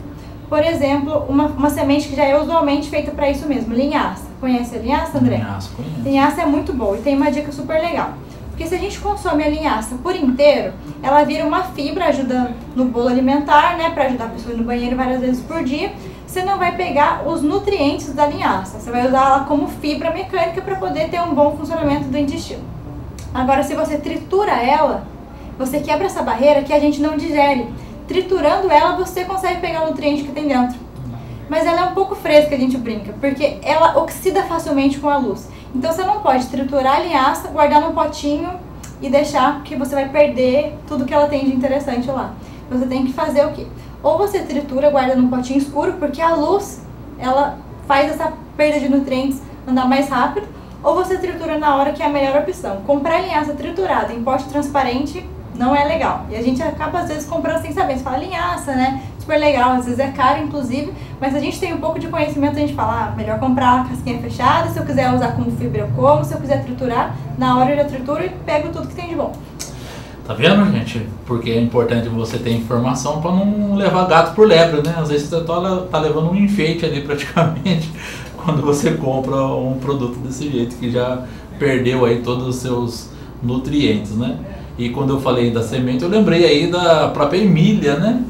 Por exemplo, uma semente que já é usualmente feita para isso mesmo, linhaça. Conhece a linhaça, André? Linhaça, conheço. Linhaça é muito boa e tem uma dica super legal. Porque se a gente consome a linhaça por inteiro, ela vira uma fibra, ajuda no bolo alimentar, né? Para ajudar a pessoa a ir no banheiro várias vezes por dia. Você não vai pegar os nutrientes da linhaça, você vai usar ela como fibra mecânica para poder ter um bom funcionamento do intestino. Agora, se você tritura ela, você quebra essa barreira que a gente não digere. Triturando ela, você consegue pegar o nutriente que tem dentro. Mas ela é um pouco fresca, a gente brinca, porque ela oxida facilmente com a luz. Então você não pode triturar a linhaça, guardar num potinho e deixar, porque você vai perder tudo que ela tem de interessante lá. Você tem que fazer o quê? Ou você tritura, guarda num potinho escuro, porque a luz, ela faz essa perda de nutrientes andar mais rápido, ou você tritura na hora, que é a melhor opção. Comprar linhaça triturada em pote transparente não é legal. E a gente acaba às vezes comprando sem saber. Você fala linhaça, né? Super legal, às vezes é caro inclusive, mas a gente tem um pouco de conhecimento, a gente fala, melhor comprar a casquinha fechada, se eu quiser usar como fibra eu como, se eu quiser triturar, na hora eu já trituro e pego tudo que tem de bom. Tá vendo, gente? Porque é importante você ter informação para não levar gato por lebre, né? Às vezes você tá levando um enfeite ali praticamente quando você compra um produto desse jeito, que já perdeu aí todos os seus nutrientes, né? E quando eu falei da semente, eu lembrei aí da própria Emília, né?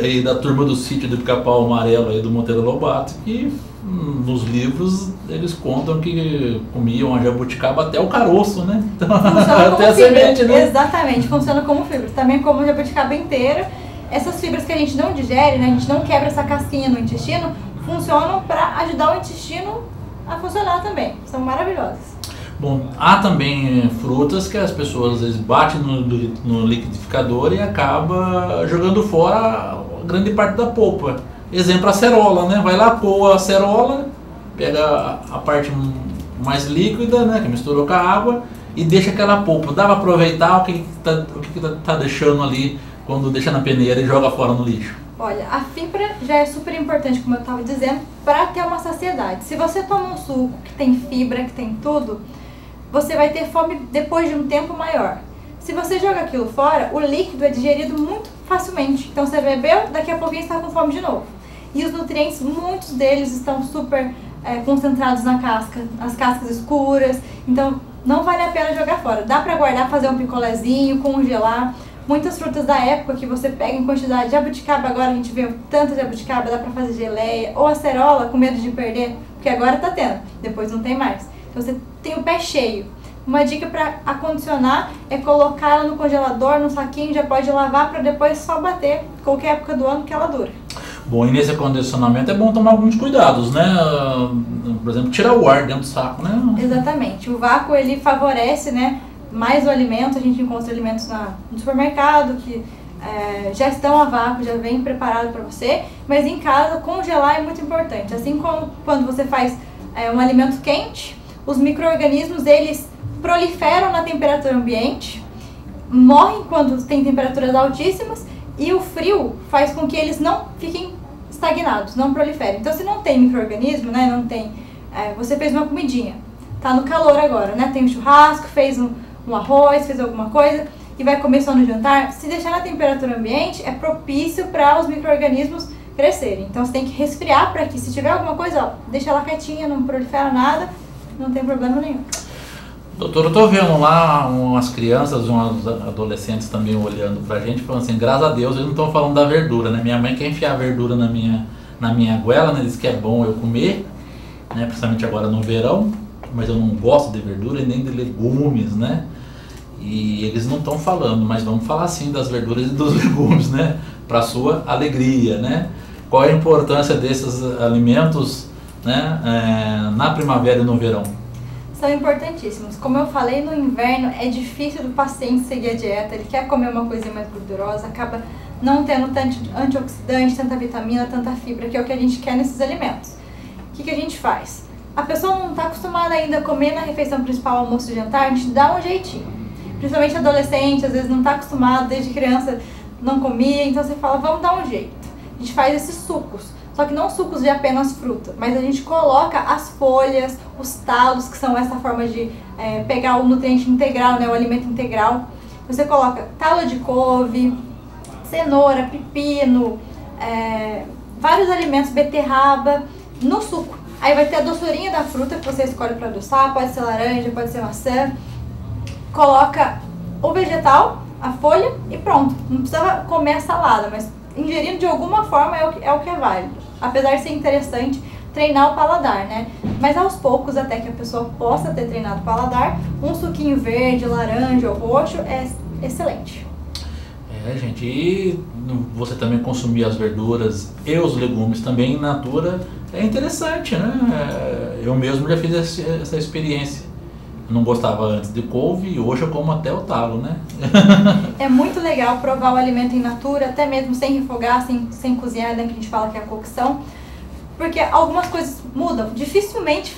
E da turma do sítio do Pica-Pau Amarelo aí do Monteiro Lobato, que nos livros eles contam que comiam a jabuticaba até o caroço, né? Então, até a semente, né? Exatamente, funciona como fibra. Também como jabuticaba inteira. Essas fibras que a gente não digere, né? A gente não quebra essa casquinha no intestino, funcionam para ajudar o intestino a funcionar também. São maravilhosas. Bom, há também frutas que as pessoas às vezes batem no liquidificador e acaba jogando fora grande parte da polpa. Exemplo, a acerola, né? Vai lá, coa a acerola, pega a parte mais líquida, né? Que misturou com a água e deixa aquela polpa. Dá para aproveitar o que tá deixando ali quando deixa na peneira e joga fora no lixo? Olha, a fibra já é super importante, como eu estava dizendo, para ter uma saciedade. Se você toma um suco que tem fibra, que tem tudo, você vai ter fome depois de um tempo maior. Se você joga aquilo fora, o líquido é digerido muito facilmente. Então você bebeu, daqui a pouquinho está com fome de novo. E os nutrientes, muitos deles estão super concentrados na casca, as cascas escuras. Então não vale a pena jogar fora. Dá para guardar, fazer um picolézinho, congelar. Muitas frutas da época que você pega em quantidade de jabuticaba, agora a gente vê tanta jabuticaba, dá pra fazer geleia, ou acerola, com medo de perder, porque agora tá tendo, depois não tem mais. Então você tem o pé cheio. Uma dica para acondicionar é colocar ela no congelador, no saquinho, já pode lavar para depois só bater qualquer época do ano que ela dura. Bom, e nesse acondicionamento é bom tomar alguns cuidados, né? Por exemplo, tirar o ar dentro do saco, né? Exatamente. O vácuo, ele favorece, né, mais o alimento. A gente encontra alimentos no supermercado que já estão a vácuo, já vem preparado para você. Mas em casa, congelar é muito importante. Assim como quando você faz um alimento quente, os micro-organismos, eles proliferam na temperatura ambiente, morrem quando tem temperaturas altíssimas, e o frio faz com que eles não fiquem estagnados, não proliferem. Então, se não tem micro-organismo, né, não tem, você fez uma comidinha, tá no calor agora, né, tem um churrasco, fez um arroz, fez alguma coisa e vai comer só no jantar, se deixar na temperatura ambiente é propício para os micro-organismos crescerem. Então, você tem que resfriar para que, se tiver alguma coisa, ó, deixa ela quietinha, não prolifera nada, não tem problema nenhum. Doutor, eu tô vendo lá umas crianças, uns adolescentes também olhando pra gente, falando assim, graças a Deus eles não estão falando da verdura, né? Minha mãe quer enfiar a verdura na minha goela, né? Diz que é bom eu comer, né? Principalmente agora no verão, mas eu não gosto de verdura e nem de legumes, né? E eles não estão falando, mas vamos falar sim das verduras e dos legumes, né? Pra sua alegria, né? Qual é a importância desses alimentos, né? Na primavera e no verão? São importantíssimos. Como eu falei, no inverno é difícil do paciente seguir a dieta, ele quer comer uma coisinha mais gordurosa, acaba não tendo tanto antioxidante, tanta vitamina, tanta fibra, que é o que a gente quer nesses alimentos. O que a gente faz? A pessoa não está acostumada ainda a comer na refeição principal, almoço e jantar, a gente dá um jeitinho. Principalmente adolescente, às vezes não está acostumado, desde criança não comia, então você fala, vamos dar um jeito. A gente faz esses sucos. Só que não sucos de apenas fruta, mas a gente coloca as folhas, os talos, que são essa forma de pegar o nutriente integral, né, o alimento integral. Você coloca talo de couve, cenoura, pepino, vários alimentos, beterraba, no suco. Aí vai ter a doçurinha da fruta que você escolhe para adoçar, pode ser laranja, pode ser maçã. Coloca o vegetal, a folha e pronto. Não precisa comer a salada, mas ingerindo de alguma forma é o que é válido. Apesar de ser interessante treinar o paladar, né? Mas aos poucos, até que a pessoa possa ter treinado o paladar, um suquinho verde, laranja ou roxo é excelente. Gente, e você também consumir as verduras e os legumes também in natura é interessante, né? Eu mesmo já fiz essa experiência. Não gostava antes de couve e hoje eu como até o talo, né? É muito legal provar o alimento in natura, até mesmo sem refogar, sem cozinhar, né, que a gente fala que é a cocção, porque algumas coisas mudam. Dificilmente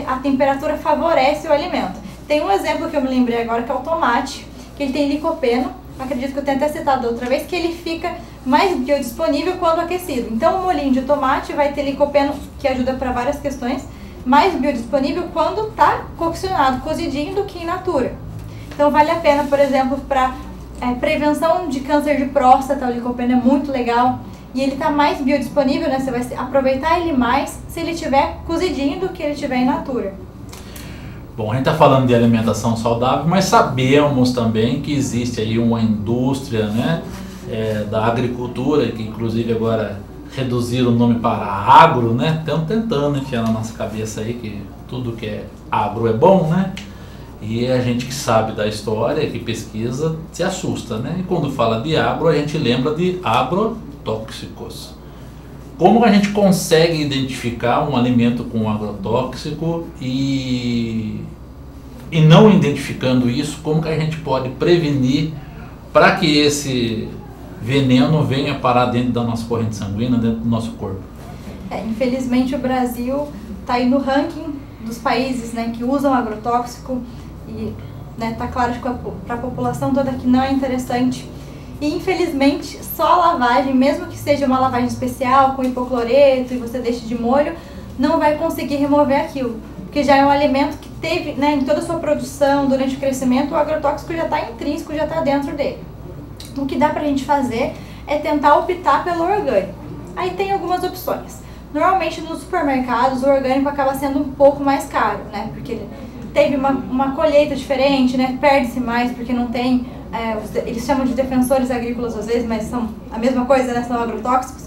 a temperatura favorece o alimento. Tem um exemplo que eu me lembrei agora, que é o tomate, que ele tem licopeno, acredito que eu tenho até citado outra vez, que ele fica mais biodisponível quando aquecido. Então o molhinho de tomate vai ter licopeno, que ajuda para várias questões, mais biodisponível quando está coccionado, cozidinho, do que in natura. Então vale a pena, por exemplo, para prevenção de câncer de próstata, o licopeno é muito legal e ele está mais biodisponível, né? Você vai aproveitar ele mais se ele estiver cozidinho do que ele estiver in natura. Bom, a gente está falando de alimentação saudável, mas sabemos também que existe aí uma indústria, né, da agricultura, que inclusive agora reduziram o nome para agro, né? Estão tentando enfiar na nossa cabeça aí que tudo que é agro é bom, né? E a gente que sabe da história, que pesquisa, se assusta, né? E quando fala de agro, a gente lembra de agrotóxicos. Como a gente consegue identificar um alimento com agrotóxico e não identificando isso, como que a gente pode prevenir para que esse veneno venha parar dentro da nossa corrente sanguínea, dentro do nosso corpo? Infelizmente o Brasil está aí no ranking dos países, né, que usam agrotóxico e, né, tá claro que para a população toda que não é interessante. E infelizmente só a lavagem, mesmo que seja uma lavagem especial com hipocloreto e você deixe de molho, não vai conseguir remover aquilo, porque já é um alimento que teve, né, em toda a sua produção, durante o crescimento, o agrotóxico já está intrínseco, já está dentro dele. O que dá pra gente fazer é tentar optar pelo orgânico. Aí tem algumas opções. Normalmente nos supermercados o orgânico acaba sendo um pouco mais caro, né? Porque ele teve uma colheita diferente, né? Perde-se mais porque não tem, eles chamam de defensores agrícolas às vezes, mas são a mesma coisa, né? São agrotóxicos.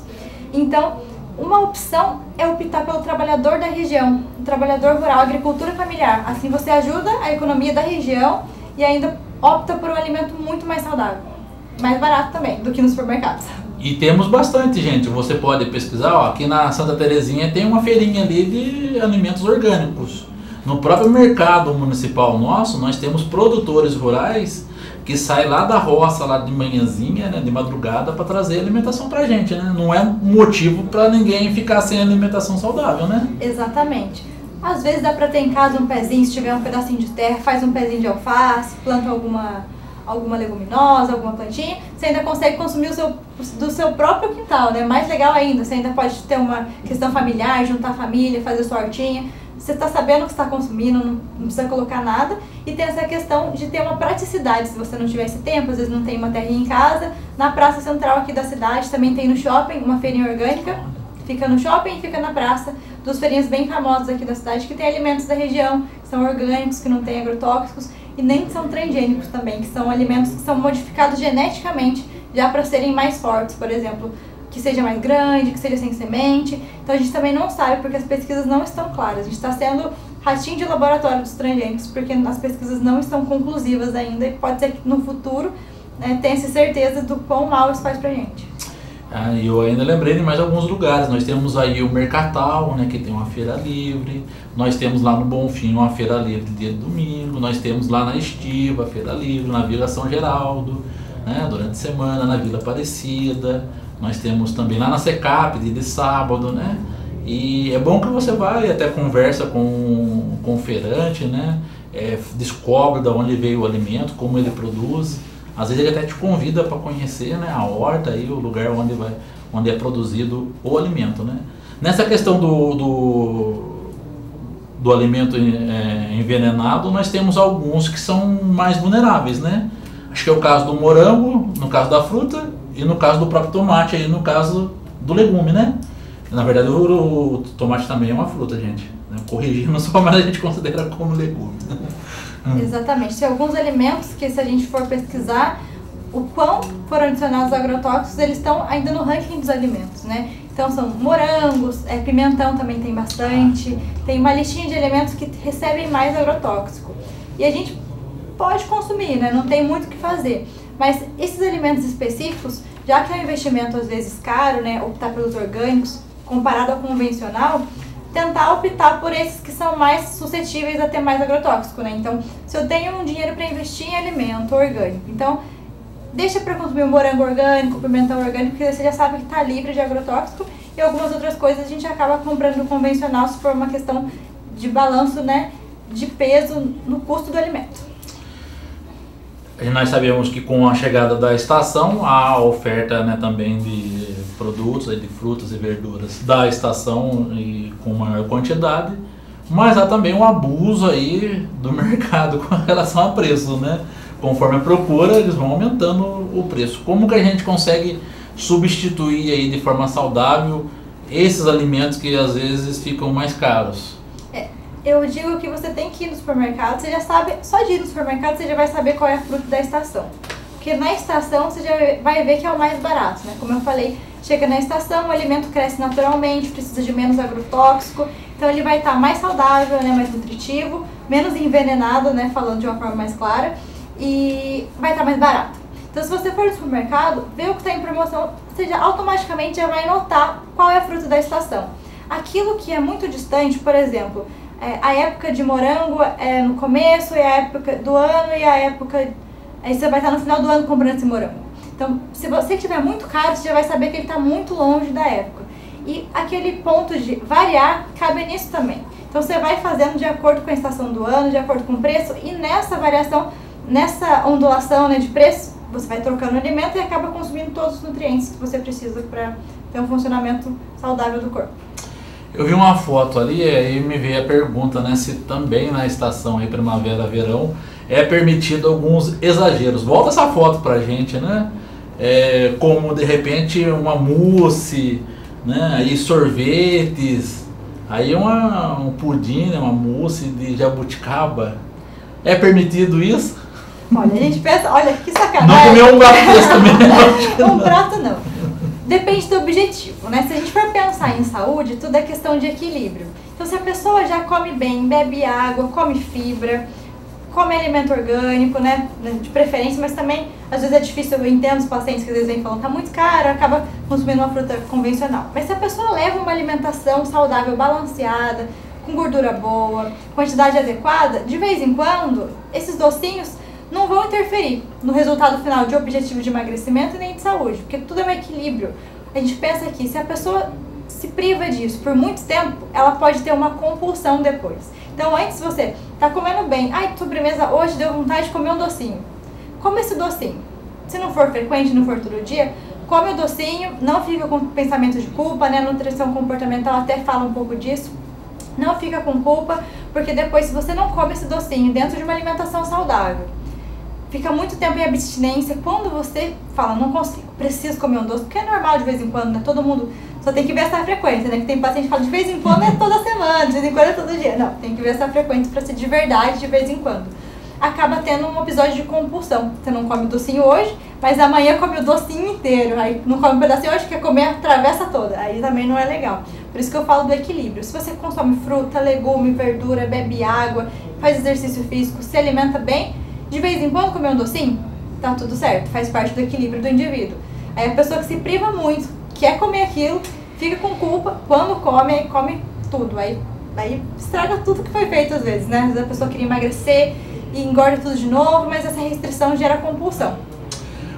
Então, uma opção é optar pelo trabalhador da região, o trabalhador rural, agricultura familiar. Assim você ajuda a economia da região e ainda opta por um alimento muito mais saudável. Mais barato também do que nos supermercados. E temos bastante, gente. Você pode pesquisar, ó, aqui na Santa Terezinha tem uma feirinha ali de alimentos orgânicos. No próprio mercado municipal nosso, nós temos produtores rurais que saem lá da roça, lá de manhãzinha, né, de madrugada, para trazer alimentação pra gente, né? Não é motivo para ninguém ficar sem alimentação saudável, né? Exatamente. Às vezes dá para ter em casa um pezinho, se tiver um pedacinho de terra, faz um pezinho de alface, planta alguma leguminosa, alguma plantinha, você ainda consegue consumir do seu próprio quintal, né? Mais legal ainda, você ainda pode ter uma questão familiar, juntar a família, fazer sua hortinha. Você está sabendo o que está consumindo, não precisa colocar nada. E tem essa questão de ter uma praticidade, se você não tiver esse tempo, às vezes não tem uma terrinha em casa. Na praça central aqui da cidade, também tem no shopping uma feirinha orgânica. Fica no shopping e fica na praça, dos feirinhas bem famosas aqui da cidade, que tem alimentos da região, que são orgânicos, que não tem agrotóxicos e nem são transgênicos também, que são alimentos que são modificados geneticamente já para serem mais fortes, por exemplo, que seja mais grande, que seja sem semente. Então a gente também não sabe porque as pesquisas não estão claras. A gente está sendo ratinho de laboratório dos transgênicos porque as pesquisas não estão conclusivas ainda e pode ser que no futuro, né, tenha-se certeza do quão mal isso faz pra gente. E eu ainda lembrei de mais alguns lugares. Nós temos aí o Mercatal, né, que tem uma feira livre. Nós temos lá no Bonfim uma feira livre dia de domingo. Nós temos lá na Estiva a feira livre, na Vila São Geraldo, né, durante a semana, na Vila Aparecida. Nós temos também lá na Secap dia de sábado, né? E é bom que você vai, até conversa com o feirante, né? Descobre de onde veio o alimento, como ele produz. Às vezes ele até te convida para conhecer, né, a horta, aí, o lugar onde é produzido o alimento, né? Nessa questão do alimento envenenado, nós temos alguns que são mais vulneráveis, né? Acho que é o caso do morango, no caso da fruta, e no caso do próprio tomate, aí no caso do legume, né? Na verdade o tomate também é uma fruta, gente, né? Corrigindo só, mas a gente considera como legume. Exatamente. Tem alguns alimentos que, se a gente for pesquisar o quão foram adicionados agrotóxicos, eles estão ainda no ranking dos alimentos, né? Então são morangos, pimentão também tem bastante, tem uma listinha de alimentos que recebem mais agrotóxico. E a gente pode consumir, né? Não tem muito o que fazer. Mas esses alimentos específicos, já que é um investimento às vezes caro, né? Optar pelos orgânicos, comparado ao convencional, tentar optar por esses que são mais suscetíveis a ter mais agrotóxico, né? Então, se eu tenho um dinheiro para investir em alimento orgânico, então deixa para consumir um morango orgânico, pimentão orgânico, porque você já sabe que está livre de agrotóxico, e algumas outras coisas a gente acaba comprando no convencional se for uma questão de balanço, né, de peso no custo do alimento. Nós sabemos que com a chegada da estação, há oferta, né, também de produtos, de frutas e verduras da estação e com maior quantidade, mas há também um abuso aí do mercado com relação a preço, né? Conforme a procura, eles vão aumentando o preço. Como que a gente consegue substituir aí de forma saudável esses alimentos que às vezes ficam mais caros? eu digo que você tem que ir no supermercado, você já sabe, só de ir no supermercado você já vai saber qual é a fruta da estação. Porque na estação você já vai ver que é o mais barato, né? Como eu falei, chega na estação, o alimento cresce naturalmente, precisa de menos agrotóxico, então ele vai estar mais saudável, né? Mais nutritivo, menos envenenado, né? Falando de uma forma mais clara, e vai estar mais barato. Então se você for no supermercado, vê o que está em promoção, você já automaticamente já vai notar qual é a fruta da estação. Aquilo que é muito distante, por exemplo, a época de morango é no começo, e a época do ano, e a época... Aí você vai estar no final do ano comprando esse morango. Então, se você tiver muito caro, você já vai saber que ele está muito longe da época. E aquele ponto de variar cabe nisso também. Então, você vai fazendo de acordo com a estação do ano, de acordo com o preço, e nessa variação, nessa ondulação, né, de preço, você vai trocando o alimento e acaba consumindo todos os nutrientes que você precisa para ter um funcionamento saudável do corpo. Eu vi uma foto ali e aí me veio a pergunta, né, se também na estação aí primavera-verão é permitido alguns exageros. Volta essa foto pra gente, né? Como de repente uma mousse, né? Aí sorvetes, aí um pudim, né? Uma mousse de jabuticaba. É permitido isso? Olha, a gente pensa, olha que sacanagem. Não comer um prato desse também. Um prato não. Depende do objetivo, né? Se a gente for pensar em saúde, tudo é questão de equilíbrio. Então, se a pessoa já come bem, bebe água, come fibra, come alimento orgânico, né? De preferência, mas também, às vezes é difícil, eu entendo os pacientes que às vezes vêm falando, tá muito caro, acaba consumindo uma fruta convencional. Mas se a pessoa leva uma alimentação saudável, balanceada, com gordura boa, quantidade adequada, de vez em quando, esses docinhos não vão interferir no resultado final de objetivo de emagrecimento e nem de saúde, porque tudo é um equilíbrio. A gente pensa que se a pessoa se priva disso por muito tempo, ela pode ter uma compulsão depois. Então antes você tá comendo bem, ai, sobremesa hoje deu vontade de comer um docinho. Come esse docinho. Se não for frequente, não for todo dia, come o docinho, não fica com pensamento de culpa, né? A nutrição comportamental até fala um pouco disso. Não fica com culpa, porque depois se você não come esse docinho dentro de uma alimentação saudável, fica muito tempo em abstinência, quando você fala, não consigo, preciso comer um doce, porque é normal de vez em quando, né? Todo mundo só tem que ver essa frequência, né? Que tem paciente que fala de vez em quando é toda semana, de vez em quando é todo dia. Não, tem que ver essa frequência para ser de verdade de vez em quando. Acaba tendo um episódio de compulsão. Você não come o docinho hoje, mas amanhã come o docinho inteiro. Aí não come um pedacinho hoje, quer comer a travessa toda. Aí também não é legal. Por isso que eu falo do equilíbrio. Se você consome fruta, legume, verdura, bebe água, faz exercício físico, se alimenta bem, de vez em quando comer um docinho, tá tudo certo, faz parte do equilíbrio do indivíduo. Aí a pessoa que se priva muito, quer comer aquilo, fica com culpa, quando come, aí come tudo. Aí estraga tudo que foi feito às vezes, né? Às vezes a pessoa queria emagrecer e engorda tudo de novo, mas essa restrição gera compulsão.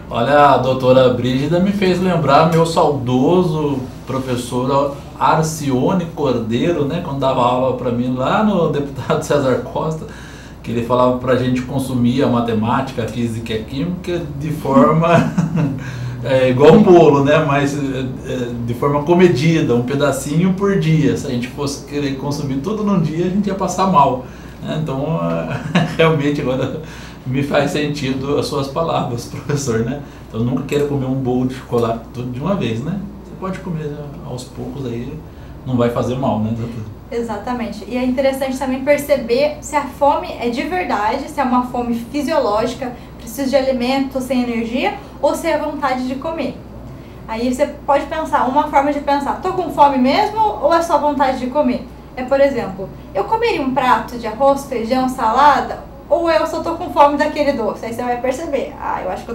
Olha, a doutora Brígida me fez lembrar meu saudoso professor Arcione Cordeiro, né? Quando dava aula para mim lá no deputado César Costa, que ele falava pra gente consumir a matemática, a física e a química de forma igual um bolo, né? Mas de forma comedida, um pedacinho por dia. Se a gente fosse querer consumir tudo num dia, a gente ia passar mal, né? Então, realmente agora me faz sentido as suas palavras, professor, né? Então, nunca queira comer um bolo de chocolate tudo de uma vez, né? Você pode comer aos poucos aí, não vai fazer mal, né, doutor? Exatamente. E é interessante também perceber se a fome é de verdade, se é uma fome fisiológica, preciso de alimento sem energia, ou se é vontade de comer. Aí você pode pensar, uma forma de pensar, tô com fome mesmo ou é só vontade de comer? É, por exemplo, eu comeria um prato de arroz, feijão, salada, ou eu só tô com fome daquele doce? Aí você vai perceber, eu acho que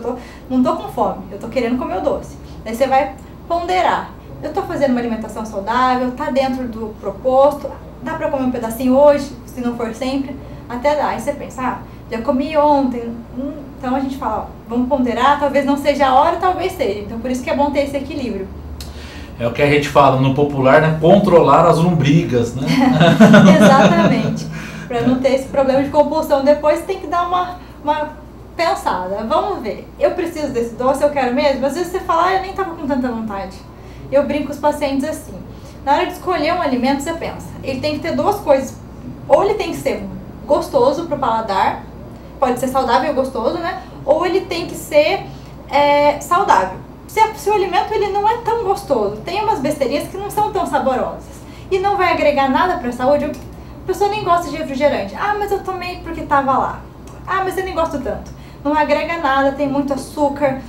não tô com fome, eu tô querendo comer o doce. Aí você vai ponderar. Eu estou fazendo uma alimentação saudável, está dentro do proposto, dá para comer um pedacinho hoje, se não for sempre, até dá. Aí você pensa, já comi ontem, então a gente fala, vamos ponderar, talvez não seja a hora, talvez seja. Então por isso que é bom ter esse equilíbrio. É o que a gente fala no popular, né? Controlar as lombrigas, né? Exatamente. Para não ter esse problema de compulsão depois, tem que dar uma pensada. Vamos ver, eu preciso desse doce, eu quero mesmo? Às vezes você fala, eu nem estava com tanta vontade. Eu brinco com os pacientes assim, na hora de escolher um alimento, você pensa, ele tem que ter duas coisas, ou ele tem que ser gostoso para o paladar, pode ser saudável e gostoso, né? Ou ele tem que ser saudável. Se o alimento ele não é tão gostoso, tem umas besteirinhas que não são tão saborosas e não vai agregar nada para a saúde, A pessoa nem gosta de refrigerante. Ah, mas eu tomei porque tava lá. Ah, mas eu nem gosto tanto. Não agrega nada, tem muito açúcar,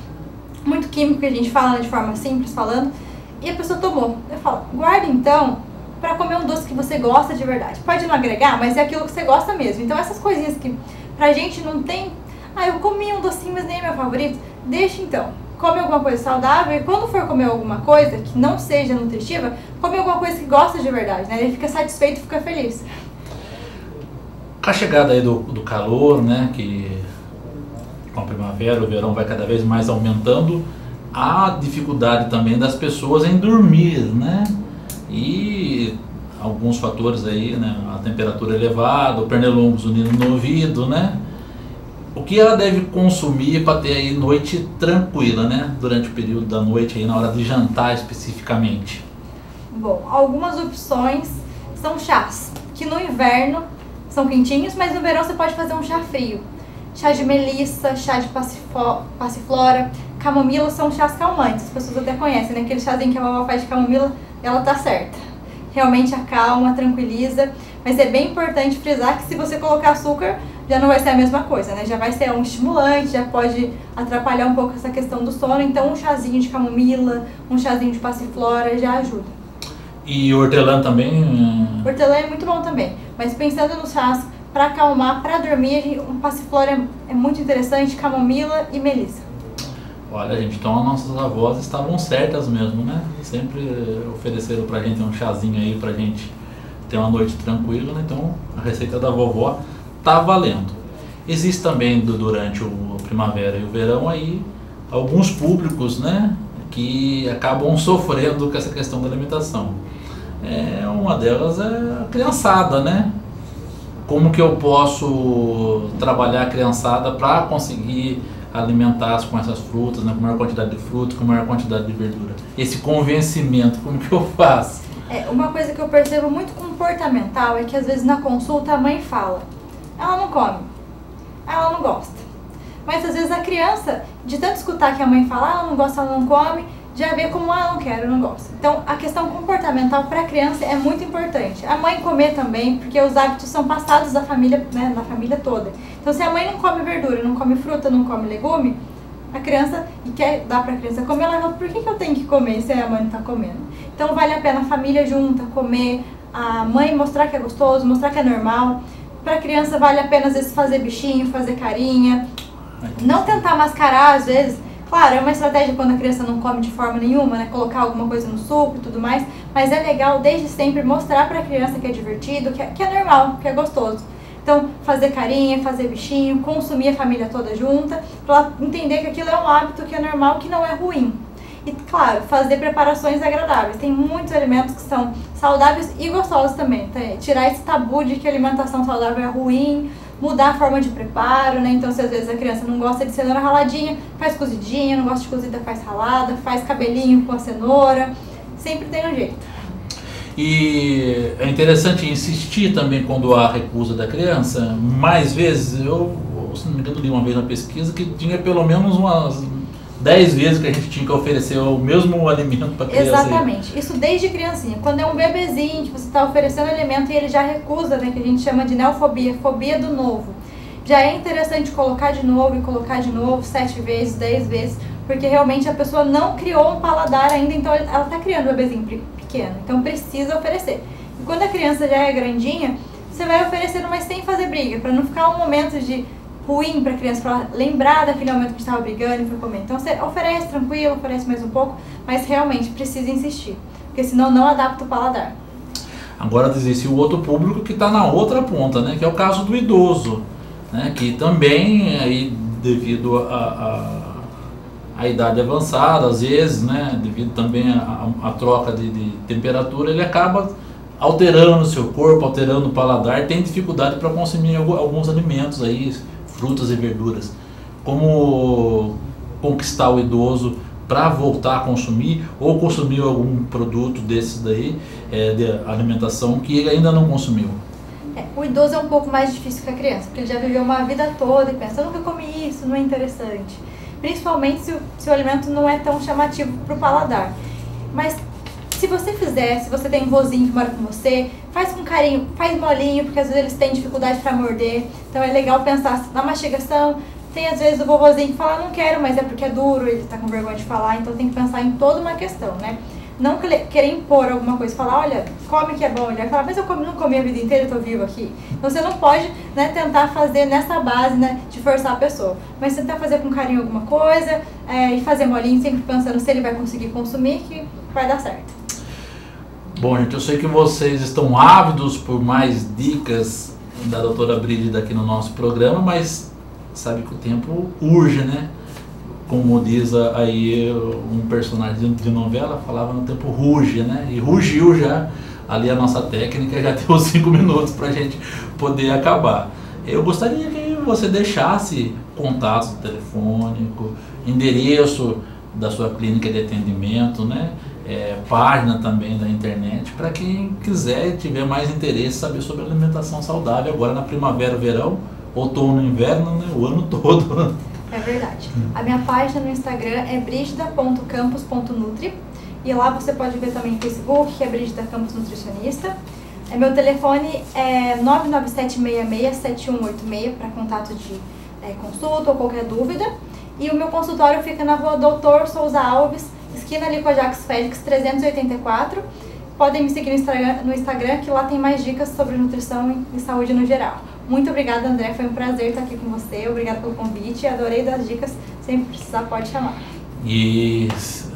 muito químico que a gente fala, né, de forma simples falando. E a pessoa tomou. Eu falo, guarda então para comer um doce que você gosta de verdade. Pode não agregar, mas é aquilo que você gosta mesmo. Então essas coisinhas que pra gente não tem... Ah, eu comi um docinho, mas nem é meu favorito. Deixa então. Come alguma coisa saudável e quando for comer alguma coisa que não seja nutritiva, come alguma coisa que gosta de verdade, né? Ele fica satisfeito e fica feliz. Com a chegada aí do calor, né, que com a primavera, o verão vai cada vez mais aumentando, a dificuldade também das pessoas em dormir, né? E alguns fatores aí, né, a temperatura elevada, o pernilongo unindo no ouvido, né? O que ela deve consumir para ter aí noite tranquila, né? Durante o período da noite, aí na hora de jantar especificamente. Bom, algumas opções são chás, que no inverno são quentinhos, mas no verão você pode fazer um chá frio. Chá de melissa, chá de passiflora, camomila são chás calmantes, as pessoas até conhecem, né? Aquele chazinho que a vovó faz de camomila, ela tá certa. Realmente acalma, tranquiliza, mas é bem importante frisar que se você colocar açúcar, já não vai ser a mesma coisa, né? Já vai ser um estimulante, já pode atrapalhar um pouco essa questão do sono, então um chazinho de camomila, um chazinho de passiflora já ajuda. E hortelã também? Hortelã é muito bom também, mas pensando nos chás para acalmar, para dormir, um passiflora é muito interessante, camomila e melissa. Olha, gente, então as nossas avós estavam certas mesmo, né? Sempre ofereceram pra gente um chazinho aí pra gente ter uma noite tranquila, né? Então a receita da vovó tá valendo. Existe também durante a primavera e o verão aí alguns públicos, né, que acabam sofrendo com essa questão da alimentação. Uma delas é a criançada, né? Como que eu posso trabalhar a criançada para conseguir alimentar com essas frutas, né, com maior quantidade de frutas, com maior quantidade de verdura? Esse convencimento, como que eu faço? Uma coisa que eu percebo muito comportamental é que às vezes na consulta a mãe fala: ela não come, ela não gosta. Mas às vezes a criança, de tanto escutar que a mãe fala, ela não gosta, ela não come, já vê como ela não quer, não gosta. Então a questão comportamental para a criança é muito importante. A mãe comer também, porque os hábitos são passados da família, né, da família toda. Então se a mãe não come verdura, não come fruta, não come legume, a criança, e quer dar para a criança comer, ela fala, por que eu tenho que comer se a mãe não está comendo? Então vale a pena a família junta comer, a mãe mostrar que é gostoso, mostrar que é normal. Para a criança vale a pena às vezes fazer bichinho, fazer carinha, não tentar mascarar às vezes. Claro, é uma estratégia quando a criança não come de forma nenhuma, né? Colocar alguma coisa no suco e tudo mais, mas é legal desde sempre mostrar para a criança que é divertido, que é normal, que é gostoso. Então, fazer carinha, fazer bichinho, consumir a família toda junta, para ela entender que aquilo é um hábito que é normal, que não é ruim. E, claro, fazer preparações agradáveis. Tem muitos alimentos que são saudáveis e gostosos também. Tirar esse tabu de que a alimentação saudável é ruim, mudar a forma de preparo, né? Então, se às vezes a criança não gosta de cenoura raladinha, faz cozidinha, não gosta de cozida, faz ralada, faz cabelinho com a cenoura. Sempre tem um jeito. E é interessante insistir também quando há recusa da criança. Mais vezes, eu, se não me engano, li uma vez na pesquisa que tinha pelo menos umas 10 vezes que a gente tinha que oferecer o mesmo alimento para a criança. Exatamente, isso desde criancinha. Quando é um bebezinho que você está oferecendo alimento e ele já recusa, né, que a gente chama de neofobia, fobia do novo. Já é interessante colocar de novo e colocar de novo 7 vezes, 10 vezes, porque realmente a pessoa não criou um paladar ainda, então ela está criando um bebezinho pequeno, então precisa oferecer. E quando a criança já é grandinha, você vai oferecendo, mas sem fazer briga, para não ficar um momento de ruim para a criança, para ela lembrar daquele momento que estava brigando e foi comer. Então você oferece tranquilo, oferece mais um pouco, mas realmente precisa insistir, porque senão não adapta o paladar. Agora existe o outro público que está na outra ponta, né, que é o caso do idoso, né, que também, aí, devido a idade avançada, às vezes, né, devido também à troca de temperatura, ele acaba alterando o seu corpo, alterando o paladar, tem dificuldade para consumir alguns alimentos aí, frutas e verduras. Como conquistar o idoso para voltar a consumir ou consumir algum produto desses daí, de alimentação que ele ainda não consumiu? O idoso é um pouco mais difícil que a criança, porque ele já viveu uma vida toda e pensa, eu nunca comi isso, não é interessante. Principalmente se o alimento não é tão chamativo para o paladar. Mas se você fizer, se você tem um vozinho que mora com você, faz com carinho, faz molinho, porque às vezes eles têm dificuldade para morder. Então é legal pensar na mastigação. Tem às vezes o vovozinho que fala, não quero, mas é porque é duro, ele tá com vergonha de falar, então tem que pensar em toda uma questão, né? Não querer impor alguma coisa, falar, olha, come que é bom. Ele vai falar, mas eu não comi a vida inteira, eu tô vivo aqui. Então você não pode, né, tentar fazer nessa base, né, de forçar a pessoa. Mas tentar fazer com carinho alguma coisa e fazer molinho, sempre pensando se ele vai conseguir consumir, que vai dar certo. Bom, gente, eu sei que vocês estão ávidos por mais dicas da doutora Brígida aqui no nosso programa, mas sabe que o tempo urge, né? Como diz aí um personagem de novela, falava no tempo ruge, né? E rugiu já ali a nossa técnica, já tem os 5 minutos para a gente poder acabar. Eu gostaria que você deixasse contato telefônico, endereço da sua clínica de atendimento, né? Página também da internet, para quem quiser e tiver mais interesse saber sobre alimentação saudável agora na primavera, verão, outono, inverno, né? O ano todo. É verdade. A minha página no Instagram é brigida.campos.nutri e lá você pode ver também no Facebook, que é Brígida Campos Nutricionista. Meu telefone é 997667186 para contato de consulta ou qualquer dúvida. E o meu consultório fica na rua Doutor Souza Alves, esquina ali com a Jacques Félix 384. Podem me seguir no Instagram, que lá tem mais dicas sobre nutrição e saúde no geral. Muito obrigada, André, foi um prazer estar aqui com você, obrigada pelo convite, adorei das dicas, sempre precisar pode chamar. E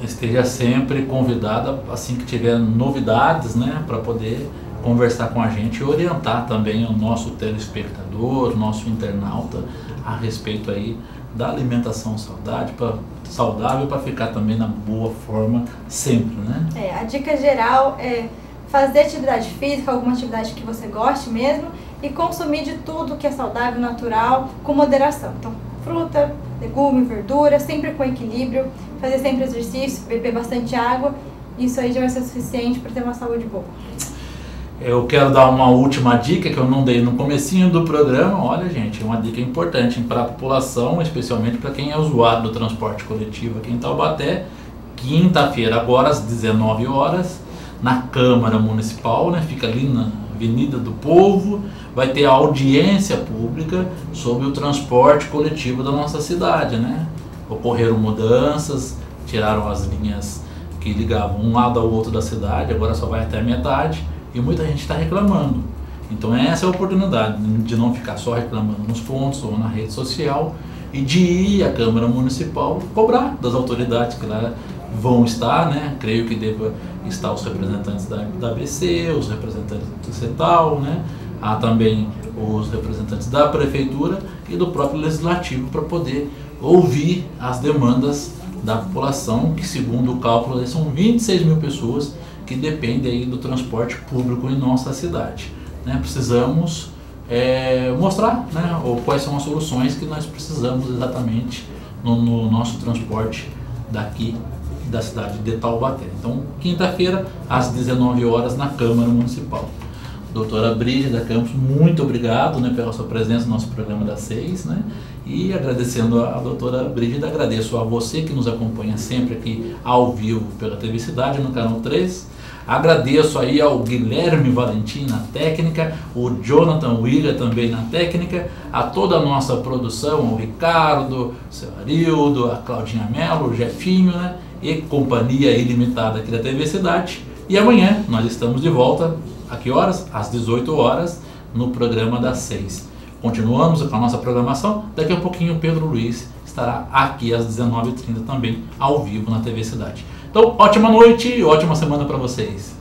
esteja sempre convidada, assim que tiver novidades, né, para poder conversar com a gente e orientar também o nosso telespectador, o nosso internauta a respeito aí da alimentação saudável para ficar também na boa forma sempre, né? A dica geral é fazer atividade física, alguma atividade que você goste mesmo e consumir de tudo que é saudável, natural, com moderação. Então, fruta, legume, verdura, sempre com equilíbrio, fazer sempre exercício, beber bastante água, isso aí já vai ser suficiente para ter uma saúde boa. Eu quero dar uma última dica que eu não dei no comecinho do programa. Olha, gente, é uma dica importante para a população, especialmente para quem é usuário do transporte coletivo aqui em Taubaté. Quinta-feira, agora às 19 horas, na Câmara Municipal, né? Fica ali na Avenida do Povo, vai ter a audiência pública sobre o transporte coletivo da nossa cidade, né? Ocorreram mudanças, tiraram as linhas que ligavam um lado ao outro da cidade, agora só vai até a metade. E muita gente está reclamando. Então essa é a oportunidade de não ficar só reclamando nos pontos ou na rede social e de ir à Câmara Municipal cobrar das autoridades que lá vão estar, né? Creio que deva estar os representantes da ABC, os representantes do CETAL, né? Há também os representantes da Prefeitura e do próprio Legislativo para poder ouvir as demandas da população, que segundo o cálculo são 26 mil pessoas que depende aí do transporte público em nossa cidade, né? Precisamos mostrar, né, quais são as soluções que nós precisamos exatamente no nosso transporte daqui da cidade de Taubaté. Então, quinta-feira, às 19 horas, na Câmara Municipal. Doutora Brígida Campos, muito obrigado, né, pela sua presença no nosso programa das 6, né? E agradecendo a doutora Brígida, agradeço a você que nos acompanha sempre aqui ao vivo pela TV Cidade, no canal 3. Agradeço aí ao Guilherme Valentim na técnica, o Jonathan William também na técnica, a toda a nossa produção, o Ricardo, o seu Arildo, a Claudinha Mello, o Jefinho, né? E companhia ilimitada aqui da TV Cidade. E amanhã nós estamos de volta, a que horas? Às 18 horas, no programa das 6. Continuamos com a nossa programação. Daqui a pouquinho o Pedro Luiz estará aqui às 19h30 também, ao vivo na TV Cidade. Então, ótima noite e ótima semana para vocês.